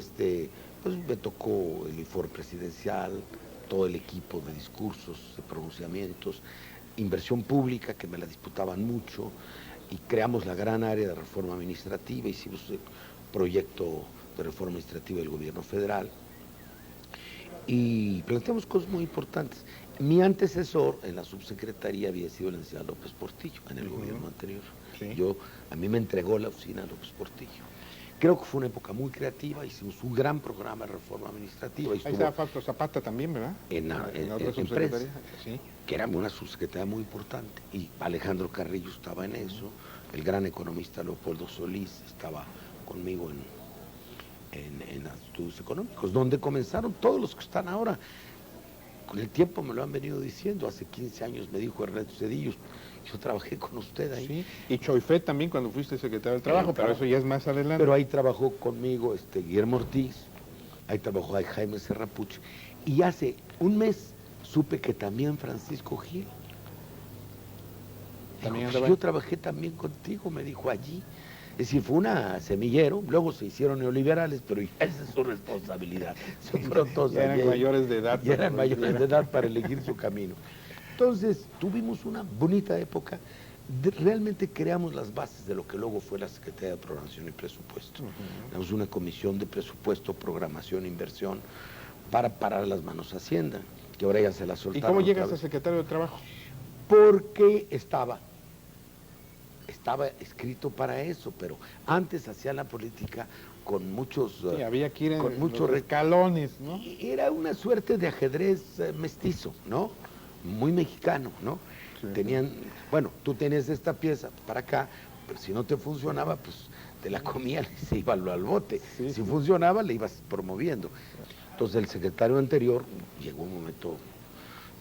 pues me tocó el informe presidencial, todo el equipo de discursos, de pronunciamientos, inversión pública que me la disputaban mucho y creamos la gran área de reforma administrativa, hicimos el proyecto de reforma administrativa del gobierno federal y planteamos cosas muy importantes. Mi antecesor en la subsecretaría había sido el licenciado López Portillo en el gobierno anterior. Sí. A mí me entregó la oficina López Portillo. Creo que fue una época muy creativa, hicimos un gran programa de reforma administrativa. Ahí estaba Fausto Zapata también, ¿verdad? En otra prensa, subsecretaría. Sí. que era una subsecretaría muy importante, y Alejandro Carrillo estaba en eso, el gran economista Leopoldo Solís estaba conmigo en estudios económicos, donde comenzaron todos los que están ahora. Con el tiempo me lo han venido diciendo, hace 15 años me dijo Ernesto Cedillo, yo trabajé con usted ahí. Sí. Y Choifet también cuando fuiste secretario del Trabajo, pero eso ya es más adelante. Pero ahí trabajó conmigo Guillermo Ortiz, ahí trabajó Jaime Serrapuch, y hace un mes supe que también Francisco Gil. También Dijo, andaba yo ahí. trabajé también contigo, me dijo allí. Es decir, fue una semillero, luego se hicieron neoliberales, pero ya esa es su responsabilidad. Se fueron todos Ya eran allí. mayores de edad. Ya eran pero mayores era- de edad para elegir su camino. Entonces, tuvimos una bonita época. Realmente creamos las bases de lo que luego fue la Secretaría de Programación y Presupuesto. Tenemos una comisión de presupuesto, programación, inversión, para parar las manos a Hacienda, que ahora ya se la ¿Y soltaron. cómo otra llegas a vez. secretario de Trabajo? Porque estaba escrito para eso, pero antes hacía la política con muchos... Sí, había que ir en con muchos los escalones, ¿no? Era una suerte de ajedrez mestizo, ¿no? Muy mexicano, ¿no? Sí. Tenían, bueno, tú tenías esta pieza para acá, pero si no te funcionaba, pues te la comían y se iba al bote. Sí, Si sí. funcionaba, le ibas promoviendo. Entonces el secretario anterior llegó un momento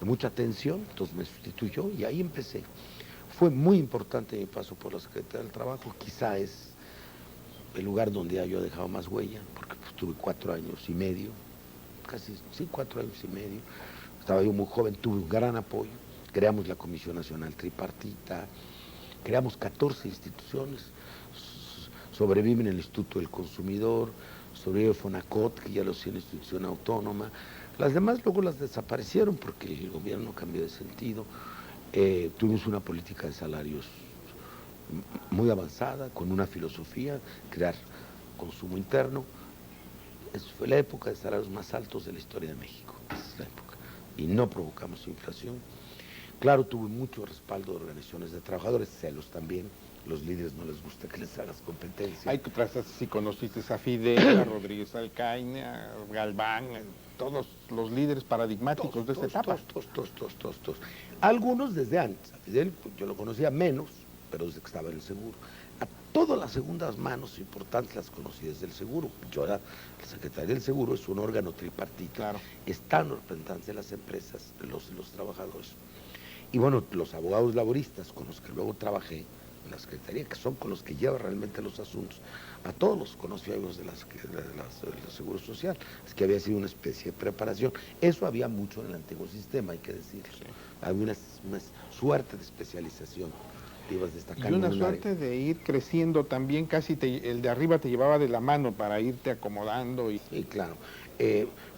de mucha tensión, entonces me sustituyó y ahí empecé. Fue muy importante mi paso por la Secretaría del Trabajo, quizá es el lugar donde yo he dejado más huella, porque pues, tuve 4 años y medio, casi, sí, 4 años y medio, estaba yo muy joven, tuve un gran apoyo, creamos la Comisión Nacional Tripartita, creamos 14 instituciones, sobreviven el Instituto del Consumidor, sobrevive Fonacot, que ya lo hacía una institución autónoma, las demás luego las desaparecieron porque el gobierno cambió de sentido. Tuvimos una política de salarios muy avanzada, con una filosofía, crear consumo interno. Esa fue la época de salarios más altos de la historia de México, esa es la época. Y no provocamos inflación. Claro, tuve mucho respaldo de organizaciones de trabajadores, celos también. Los líderes no les gusta que les hagas competencia. Ahí si conociste a Fidel, a Rodríguez Alcaine, a Galván, todos los líderes paradigmáticos de esta etapa. Todos. Algunos desde antes. A Fidel pues, yo lo conocía menos, pero desde que estaba en el Seguro. A todas las segundas manos importantes las conocí desde el Seguro. Yo era el secretario del Seguro, es un órgano tripartito. Claro. Están los representantes de las empresas, los trabajadores. Y bueno, los abogados laboristas con los que luego trabajé, en la Secretaría, que son con los que lleva realmente los asuntos. A todos los conoció amigos del Seguro Social, es que había sido una especie de preparación. Eso había mucho en el antiguo sistema, hay que decirlo. Sí. Había una suerte de especialización. Ibas destacando y una suerte de ir creciendo también, casi el de arriba te llevaba de la mano para irte acomodando. Sí, claro.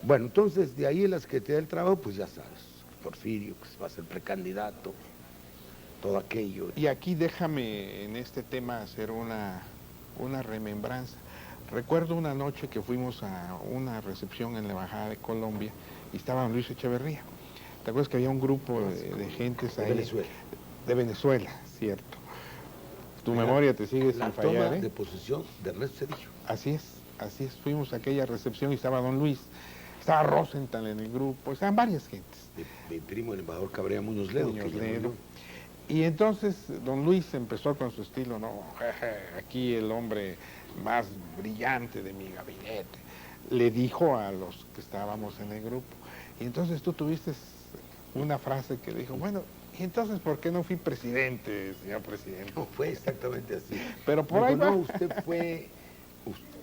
Bueno, entonces de ahí en la Secretaría del Trabajo, pues ya sabes, Porfirio, que va a ser precandidato, todo aquello. Y aquí déjame en este tema hacer una remembranza. Recuerdo una noche que fuimos a una recepción en la Embajada de Colombia y estaba don Luis Echeverría. ¿Te acuerdas que había un grupo de gentes ahí? De Venezuela. De Venezuela, cierto. Tu memoria te sigue sin fallar, La toma de posesión de Ernesto Zedillo. Así es. Fuimos a aquella recepción y estaba don Luis, estaba Rosenthal en el grupo, estaban varias gentes. Mi primo, el embajador Cabrera Muñoz Ledo. Y entonces don Luis empezó con su estilo, ¿no? Aquí el hombre más brillante de mi gabinete, le dijo a los que estábamos en el grupo. Y entonces tú tuviste una frase que dijo, bueno, ¿y entonces por qué no fui presidente, señor presidente? No, fue exactamente así. Pero por ahí va. No, usted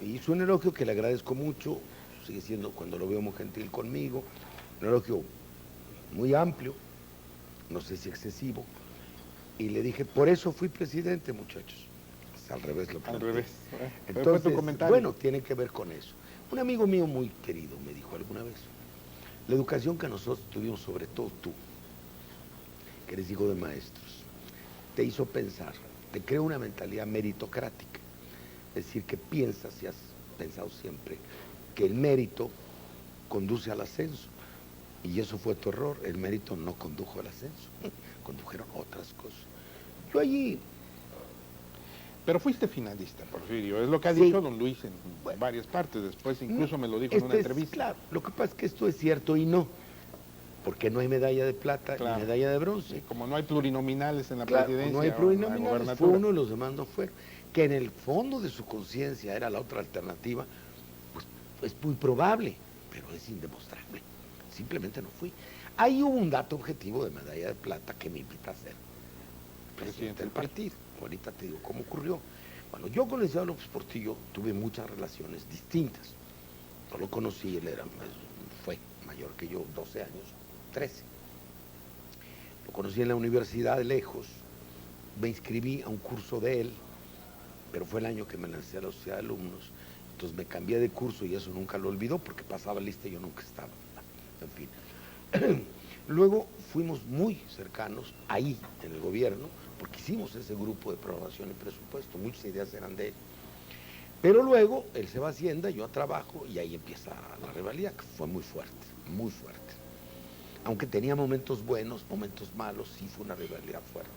hizo un elogio que le agradezco mucho, sigue siendo, cuando lo veo, muy gentil conmigo, un elogio muy amplio, no sé si excesivo, y le dije, por eso fui presidente, muchachos. Pues al revés lo planteé. Al revés. Entonces, fue tu comentario. bueno, tiene que ver con eso. Un amigo mío muy querido me dijo alguna vez, la educación que nosotros tuvimos, sobre todo tú, que eres hijo de maestros, te hizo pensar, te creó una mentalidad meritocrática. Es decir, que piensas y has pensado siempre que el mérito conduce al ascenso. Y eso fue tu error, el mérito no condujo al ascenso, condujeron otras cosas. Yo allí... Pero fuiste finalista, Porfirio, es lo que ha dicho don Luis en varias partes, después incluso me lo dijo en una entrevista. Claro, lo que pasa es que esto es cierto y no, porque no hay medalla de plata ni medalla de bronce. Sí, como no hay plurinominales en la presidencia. No hay plurinominales, fue uno y los demás no fueron. Que en el fondo de su conciencia era la otra alternativa, pues es muy probable, pero es indemostrable. Simplemente no fui. Ahí hubo un dato objetivo de medalla de plata que me invita a ser presidente del partido. Ahorita te digo cómo ocurrió. Bueno, yo con el licenciado López Portillo tuve muchas relaciones distintas. No lo conocí, él fue mayor que yo, 12 años, 13. Lo conocí en la universidad de lejos, me inscribí a un curso de él, pero fue el año que me lancé a la sociedad de alumnos, entonces me cambié de curso y eso nunca lo olvidó porque pasaba lista y yo nunca estaba. En fin. Luego fuimos muy cercanos ahí en el gobierno, porque hicimos ese grupo de programación y presupuesto, muchas ideas eran de él. Pero luego él se va a Hacienda, yo a trabajo y ahí empieza la rivalidad, que fue muy fuerte, muy fuerte. Aunque tenía momentos buenos, momentos malos, sí fue una rivalidad fuerte.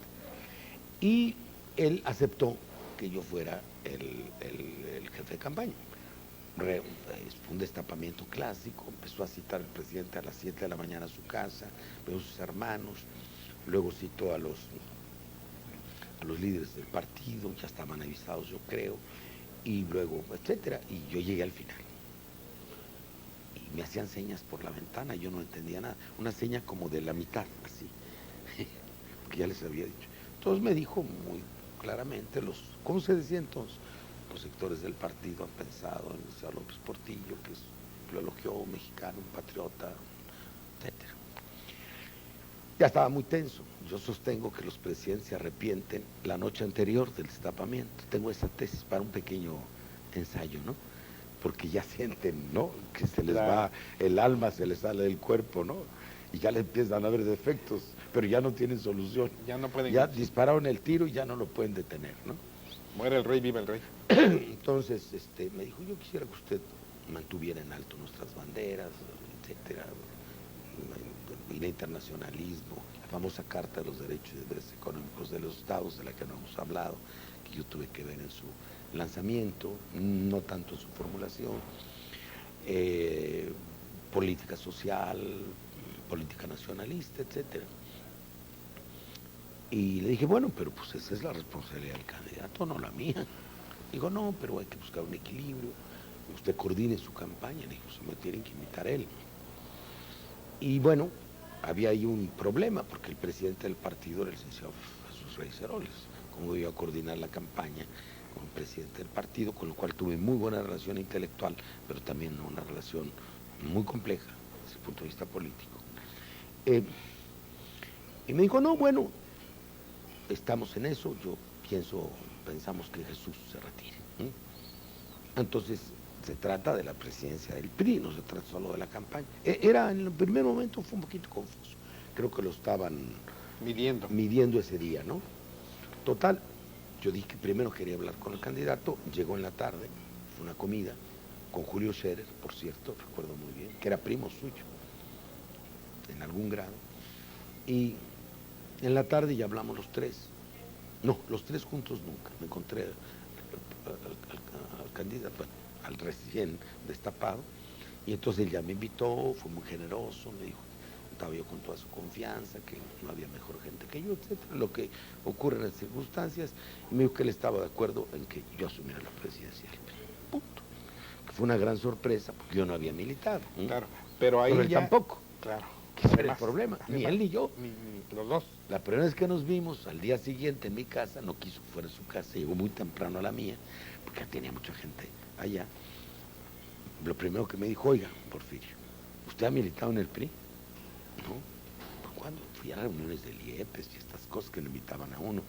Y él aceptó que yo fuera el jefe de campaña. Fue un destapamiento clásico, empezó a citar al presidente a las 7 de la mañana a su casa, veo a sus hermanos, luego citó a los líderes del partido, ya estaban avisados yo creo, y luego, etcétera, y yo llegué al final. Y me hacían señas por la ventana, yo no entendía nada, una seña como de la mitad, así, porque ya les había dicho. Entonces me dijo muy claramente, ¿cómo se decía entonces? Los sectores del partido han pensado en el señor López Portillo, que lo elogió, mexicano, un patriota, etcétera. Ya estaba muy tenso. Yo sostengo que los presidentes se arrepienten la noche anterior del destapamiento. Tengo esa tesis para un pequeño ensayo, ¿no? Porque ya sienten, ¿no? Que se les va, el alma se les sale del cuerpo, ¿no? Y ya le empiezan a haber defectos, pero ya no tienen solución. Ya no pueden. Ya dispararon el tiro y ya no lo pueden detener, ¿no? Muere el rey, viva el rey. Entonces, me dijo, yo quisiera que usted mantuviera en alto nuestras banderas, etcétera, el internacionalismo, la famosa Carta de los Derechos y Deberes Económicos de los Estados, de la que no hemos hablado, que yo tuve que ver en su lanzamiento, no tanto en su formulación, política social, política nacionalista, etcétera. Y le dije, bueno, pero pues esa es la responsabilidad del candidato, no la mía. Digo, no, pero hay que buscar un equilibrio. Usted coordine su campaña. Le digo, se me tienen que invitar él. Y bueno, había ahí un problema, porque el presidente del partido era el licenciado Jesús Reyes Heroles, pongo yo a coordinar la campaña con el presidente del partido, con lo cual tuve muy buena relación intelectual, pero también una relación muy compleja desde el punto de vista político. Y me dijo, no, bueno, estamos en eso, pensamos que Jesús se retire. Entonces, se trata de la presidencia del PRI, no se trata solo de la campaña. En el primer momento fue un poquito confuso, creo que lo estaban midiendo ese día, ¿no? Total, yo dije que primero quería hablar con el candidato, llegó en la tarde, fue una comida con Julio Scherer, por cierto, recuerdo muy bien, que era primo suyo, en algún grado, y en la tarde ya hablamos los tres, no, los tres juntos nunca, me encontré al candidato, al recién destapado, y entonces él ya me invitó, fue muy generoso, me dijo, estaba yo con toda su confianza, que no había mejor gente que yo, etcétera, lo que ocurre en las circunstancias, y me dijo que él estaba de acuerdo en que yo asumiera la presidencia del PRI, punto. Que fue una gran sorpresa, porque yo no había militado. Claro, pero ahí él ya... tampoco. Claro. Que era el problema, ni él ni yo. Ni los dos. La primera vez que nos vimos, al día siguiente en mi casa, no quiso que fuera a su casa, llegó muy temprano a la mía, porque ya tenía mucha gente allá. Lo primero que me dijo, oiga, Porfirio, ¿usted ha militado en el PRI? No, ¿por cuándo? Fui a reuniones del IEPES y estas cosas que le invitaban a uno.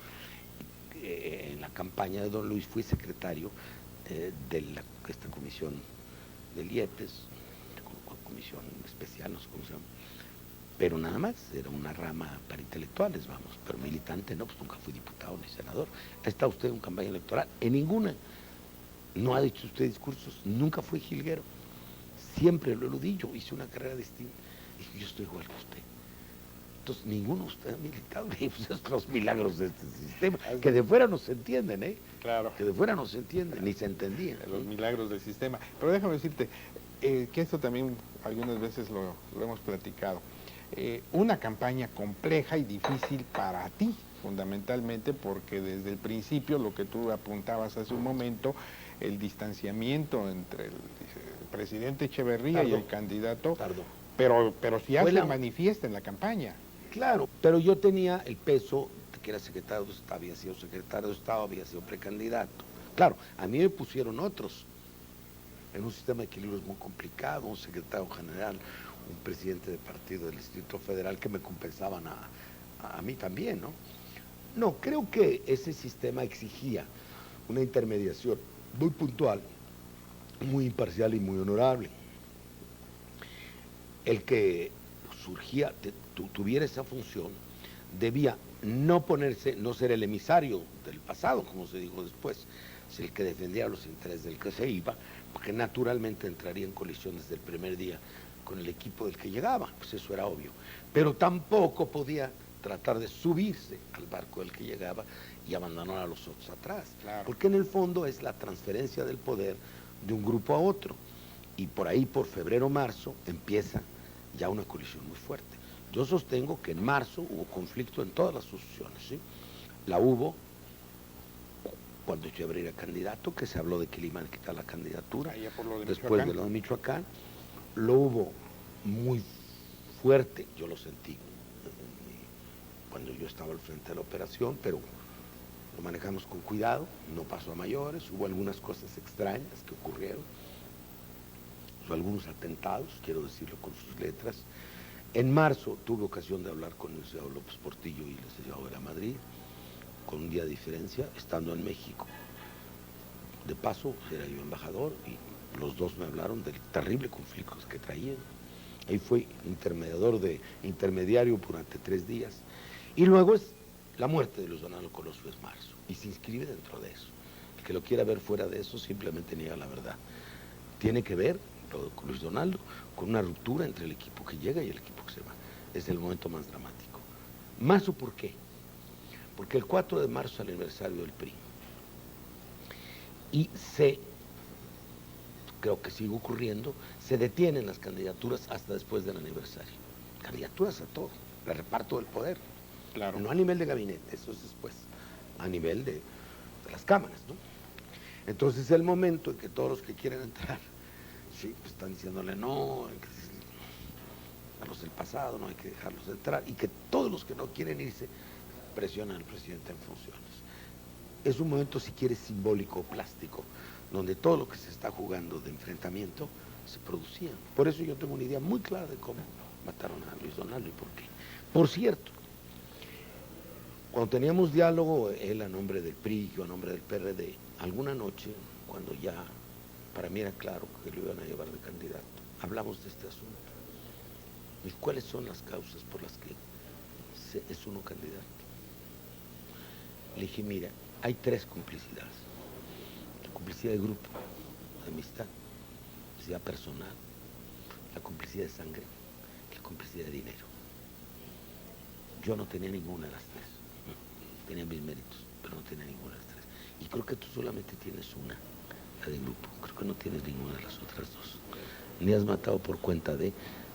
En la campaña de don Luis fui secretario de esta comisión del IEPES, comisión especial, no sé cómo se llama, pero nada más, era una rama para intelectuales, vamos, pero militante no, pues nunca fui diputado ni senador. ¿Ha estado usted en campaña electoral? En ninguna. ¿No ha dicho usted discursos? Nunca fui jilguero. Siempre lo eludí, yo hice una carrera distinta. Y yo estoy igual que usted. Entonces, ninguno de ustedes ha militado. Pues es los milagros de este sistema, que de fuera no se entienden, ¿eh? Claro. Que de fuera no se entienden, ni se entendían. Los milagros del sistema. Pero déjame decirte, que esto también algunas veces lo hemos platicado. Una campaña compleja y difícil para ti, fundamentalmente porque desde el principio, lo que tú apuntabas hace un momento, el distanciamiento entre el presidente Echeverría y el candidato, pero sí se manifiesta en la campaña. Claro, pero yo tenía el peso de que era secretario de Estado, había sido secretario de Estado, había sido precandidato. Claro, a mí me pusieron otros, en un sistema de equilibrio muy complicado, un secretario general, un presidente de partido del Distrito Federal que me compensaban a mí también, ¿no? No, creo que ese sistema exigía una intermediación muy puntual, muy imparcial y muy honorable. El que surgía, tuviera esa función, debía no ser el emisario del pasado, como se dijo después, es el que defendía los intereses del que se iba, porque naturalmente entraría en colisiones del primer día con el equipo del que llegaba, pues eso era obvio, pero tampoco podía tratar de subirse al barco del que llegaba y abandonar a los otros atrás, claro. Porque en el fondo es la transferencia del poder de un grupo a otro, y por ahí, por febrero, marzo, empieza ya una colisión muy fuerte. Yo sostengo que en marzo hubo conflicto en todas las sucesiones, ¿sí? La hubo cuando Echeverría era candidato, que se habló de que le iban a quitar la candidatura, después de lo de Michoacán. Lo hubo muy fuerte, yo lo sentí cuando yo estaba al frente de la operación, pero lo manejamos con cuidado, no pasó a mayores, hubo algunas cosas extrañas que ocurrieron, hubo algunos atentados, quiero decirlo con sus letras. En marzo tuve ocasión de hablar con el licenciado López Portillo y el licenciado de la Madrid, con un día de diferencia, estando en México. De paso, era yo embajador y los dos me hablaron del terrible conflicto que traían. Ahí fue intermediario durante 3 días. Y luego es la muerte de Luis Donaldo Colosio, es marzo, y se inscribe dentro de eso. El que lo quiera ver fuera de eso simplemente niega la verdad. Tiene que ver, con Luis Donaldo, con una ruptura entre el equipo que llega y el equipo que se va. Es el momento más dramático. ¿Marzo por qué? Porque el 4 de marzo es el aniversario del PRI. Y creo que sigue ocurriendo, se detienen las candidaturas hasta después del aniversario. Candidaturas a todo, el reparto del poder. Claro. No a nivel de gabinete, eso es después, a nivel de las cámaras, ¿no? Entonces es el momento en que todos los que quieren entrar, sí, pues están diciéndole no, a los del pasado no hay que dejarlos entrar, y que todos los que no quieren irse presionan al presidente en funciones. es un momento, si quieres, simbólico, plástico, donde todo lo que se está jugando de enfrentamiento se producía. Por eso yo tengo una idea muy clara de cómo mataron a Luis Donaldo y por qué. Por cierto, cuando teníamos diálogo, él a nombre del PRI, yo a nombre del PRD, alguna noche, cuando ya para mí era claro que lo iban a llevar de candidato, hablamos de este asunto. ¿Y cuáles son las causas por las que es uno candidato? Le dije, mira, hay 3 complicidades. La complicidad de grupo, de amistad, la complicidad personal, la complicidad de sangre, la complicidad de dinero. Yo no tenía ninguna de las 3. Tenía mis méritos, pero no tenía ninguna de las 3. Y creo que tú solamente tienes una, la de grupo. Creo que no tienes ninguna de las otras 2. Ni has matado por cuenta de,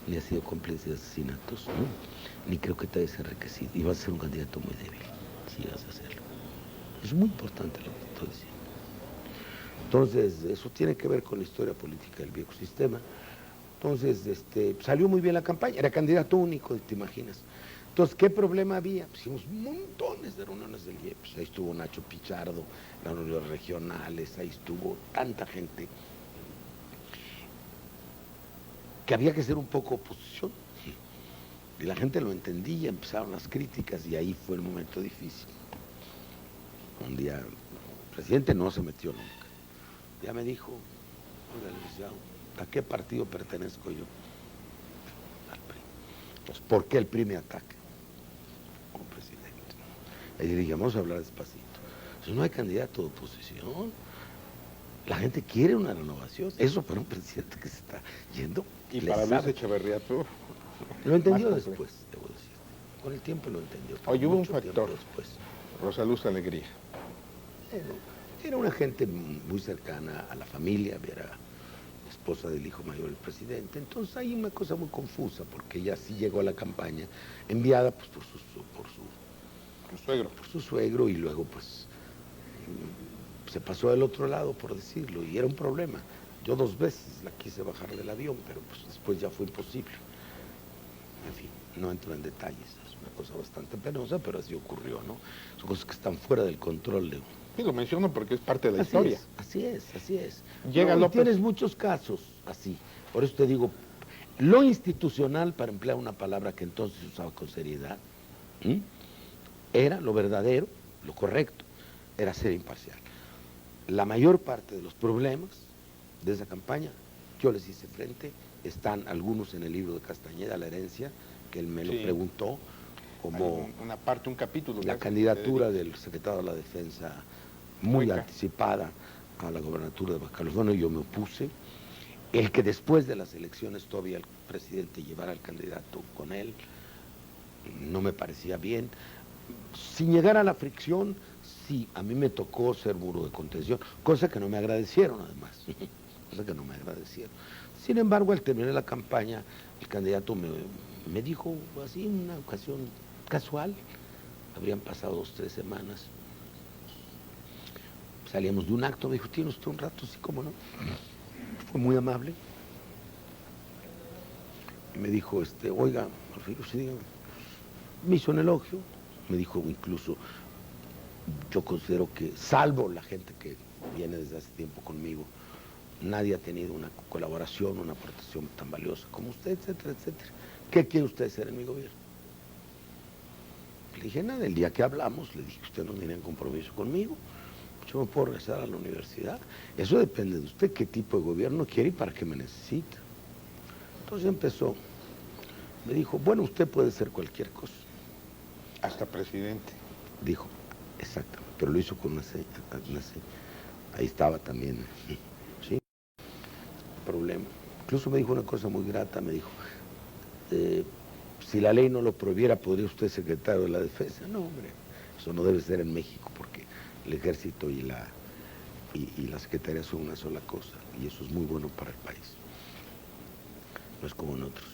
ni has sido cómplice de asesinatos, ¿no? Ni creo que te hayas enriquecido. Y vas a ser un candidato muy débil, si vas a hacerlo. Es muy importante lo que estoy diciendo. Entonces, eso tiene que ver con la historia política del viejo sistema. Entonces, salió muy bien la campaña, era candidato único, te imaginas. Entonces, ¿qué problema había? Pues hicimos montones de reuniones del IEPS. Ahí estuvo Nacho Pichardo, las reuniones regionales, ahí estuvo tanta gente que había que hacer un poco oposición. Y la gente lo entendía, empezaron las críticas y ahí fue el momento difícil. Un día, el presidente no se metió nunca. Ya me dijo, oiga, licenciado, ¿a qué partido pertenezco yo? Al PRI. Pues, ¿por qué el PRI me ataca? Como presidente. Y le dije, vamos a hablar despacito. Si no hay candidato de oposición, la gente quiere una renovación. Eso para un presidente que se está yendo. Y para Luis Echeverría, tú. Lo entendió después, debo decir. Con el tiempo lo entendió. Hoy hubo un factor después. Rosaluz Alegría. Era una gente muy cercana a la familia, era esposa del hijo mayor del presidente. Entonces hay una cosa muy confusa, porque ella sí llegó a la campaña enviada pues, por su suegro, y luego pues se pasó del otro lado, por decirlo, y era un problema. Yo 2 veces la quise bajar del avión, pero pues después ya fue imposible. En fin, no entro en detalles, es una cosa bastante penosa, pero así ocurrió, ¿no? Son cosas que están fuera del control de uno. Sí, lo menciono porque es parte de la historia. Así es. Llega López. Tienes muchos casos así. Por eso te digo, lo institucional, para emplear una palabra que entonces se usaba con seriedad, era lo verdadero, lo correcto, era ser imparcial. La mayor parte de los problemas de esa campaña, yo les hice frente, están algunos en el libro de Castañeda, La herencia, que él me lo preguntó, como una parte, un capítulo. La candidatura del secretario de la Defensa muy anticipada a la gobernatura de Baja California, yo me opuse. El que después de las elecciones todavía el presidente llevara al candidato con él, no me parecía bien. Sin llegar a la fricción, sí, a mí me tocó ser muro de contención, cosa que no me agradecieron además, cosa que no me agradecieron. Sin embargo, al terminar la campaña, el candidato me dijo así en una ocasión casual, habrían pasado 2 o 3 semanas, salíamos de un acto, me dijo, ¿tiene usted un rato? Sí, cómo no. Fue muy amable. Y me dijo, oiga, Porfirio, sí, dígame. Me hizo un elogio, me dijo incluso, yo considero que, salvo la gente que viene desde hace tiempo conmigo, nadie ha tenido una colaboración, una aportación tan valiosa como usted, etcétera, etcétera. ¿Qué quiere usted ser en mi gobierno? Le dije, nada, el día que hablamos, le dije, usted no tiene compromiso conmigo, yo me puedo regresar a la universidad. Eso depende de usted, qué tipo de gobierno quiere y para qué me necesita. Entonces empezó, me dijo, bueno, usted puede ser cualquier cosa. Hasta presidente. Dijo, exactamente, pero lo hizo con una C. Ahí estaba también, ¿sí? Problema. Incluso me dijo una cosa muy grata, me dijo, si la ley no lo prohibiera, ¿podría usted ser secretario de la Defensa? No, hombre, eso no debe ser en México, porque el ejército y la secretaría son una sola cosa, y eso es muy bueno para el país. No es como en otros.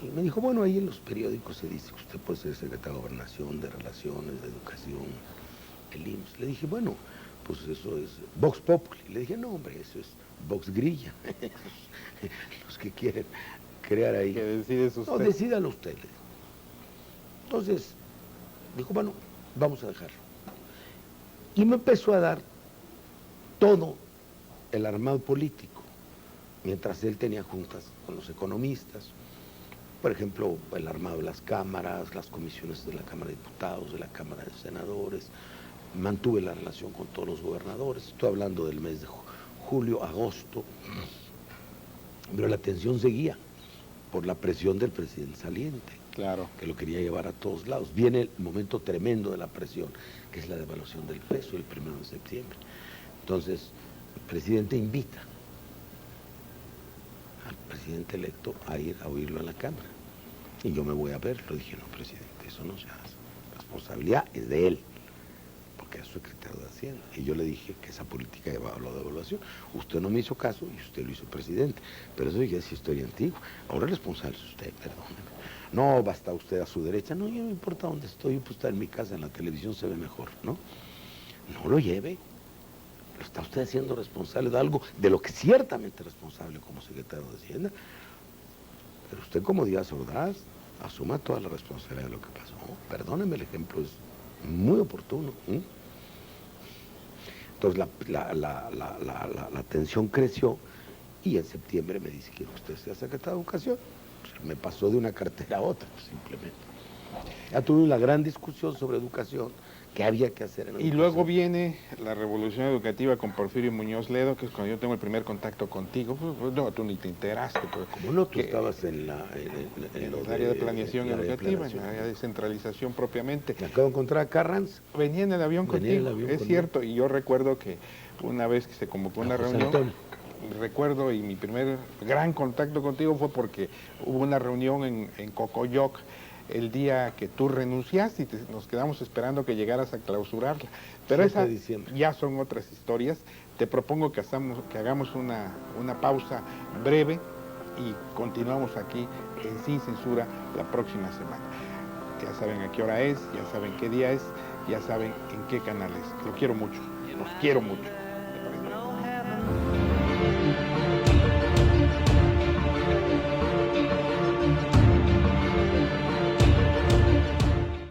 Y me dijo, bueno, ahí en los periódicos se dice que usted puede ser secretario de Gobernación, de Relaciones, de Educación, el IMSS. Le dije, bueno, pues eso es Vox Populi. Le dije, no, hombre, eso es Vox Grilla. Los que quieren crear ahí. ¿Qué decides usted? No, decídalo usted. Entonces, dijo, bueno, vamos a dejarlo. Y me empezó a dar todo el armado político, mientras él tenía juntas con los economistas, por ejemplo, el armado de las cámaras, las comisiones de la Cámara de Diputados, de la Cámara de Senadores, mantuve la relación con todos los gobernadores, estoy hablando del mes de julio, agosto, pero la tensión seguía por la presión del presidente saliente, Claro. que lo quería llevar a todos lados. Viene el momento tremendo de la presión, que es la devaluación del peso el 1 de septiembre. Entonces, el presidente invita al presidente electo a ir a oírlo a la Cámara. Y yo me voy a verlo. Dije, no, presidente, eso no se hace. La responsabilidad es de él, porque es secretario de Hacienda. Y yo le dije que esa política llevaba a la devaluación. Usted no me hizo caso y usted lo hizo presidente. Pero eso ya es historia antigua. Ahora el responsable es usted, perdóneme. No, va a estar usted a su derecha. No, yo no importa dónde estoy, yo puedo estar en mi casa, en la televisión se ve mejor, ¿no? No lo lleve. Lo está usted haciendo responsable de algo de lo que ciertamente es responsable como secretario de Hacienda. Pero usted, como Díaz Ordaz, asuma toda la responsabilidad de lo que pasó. Perdóneme, el ejemplo es muy oportuno. Entonces la tensión creció y en septiembre me dice, quiero que usted sea secretario de Educación. Pues me pasó de una cartera a otra, pues, simplemente. Ya tuve una gran discusión sobre educación, qué había que hacer en la Y educación. luego viene la revolución educativa con Porfirio Muñoz Ledo, que es cuando yo tengo el primer contacto contigo. Pues, no, tú ni te enteraste. Pues, ¿Cómo no? Tú que, estabas en en el área de planeación educativa, en el área de descentralización propiamente. Me acabo de encontrar a Carranza. Venía en el avión Venía en el contigo, avión es conmigo. cierto, y yo recuerdo que una vez que se convocó una A José reunión, Antonio. recuerdo, y mi primer gran contacto contigo fue porque hubo una reunión en Cocoyoc el día que tú renunciaste y nos quedamos esperando que llegaras a clausurarla. Pero 7 de esas diciembre. ya son otras historias. Te propongo que hagamos una pausa breve y continuamos aquí en Sin Censura la próxima semana. Ya saben a qué hora es, ya saben qué día es, ya saben en qué canal es. Lo quiero mucho, los quiero mucho.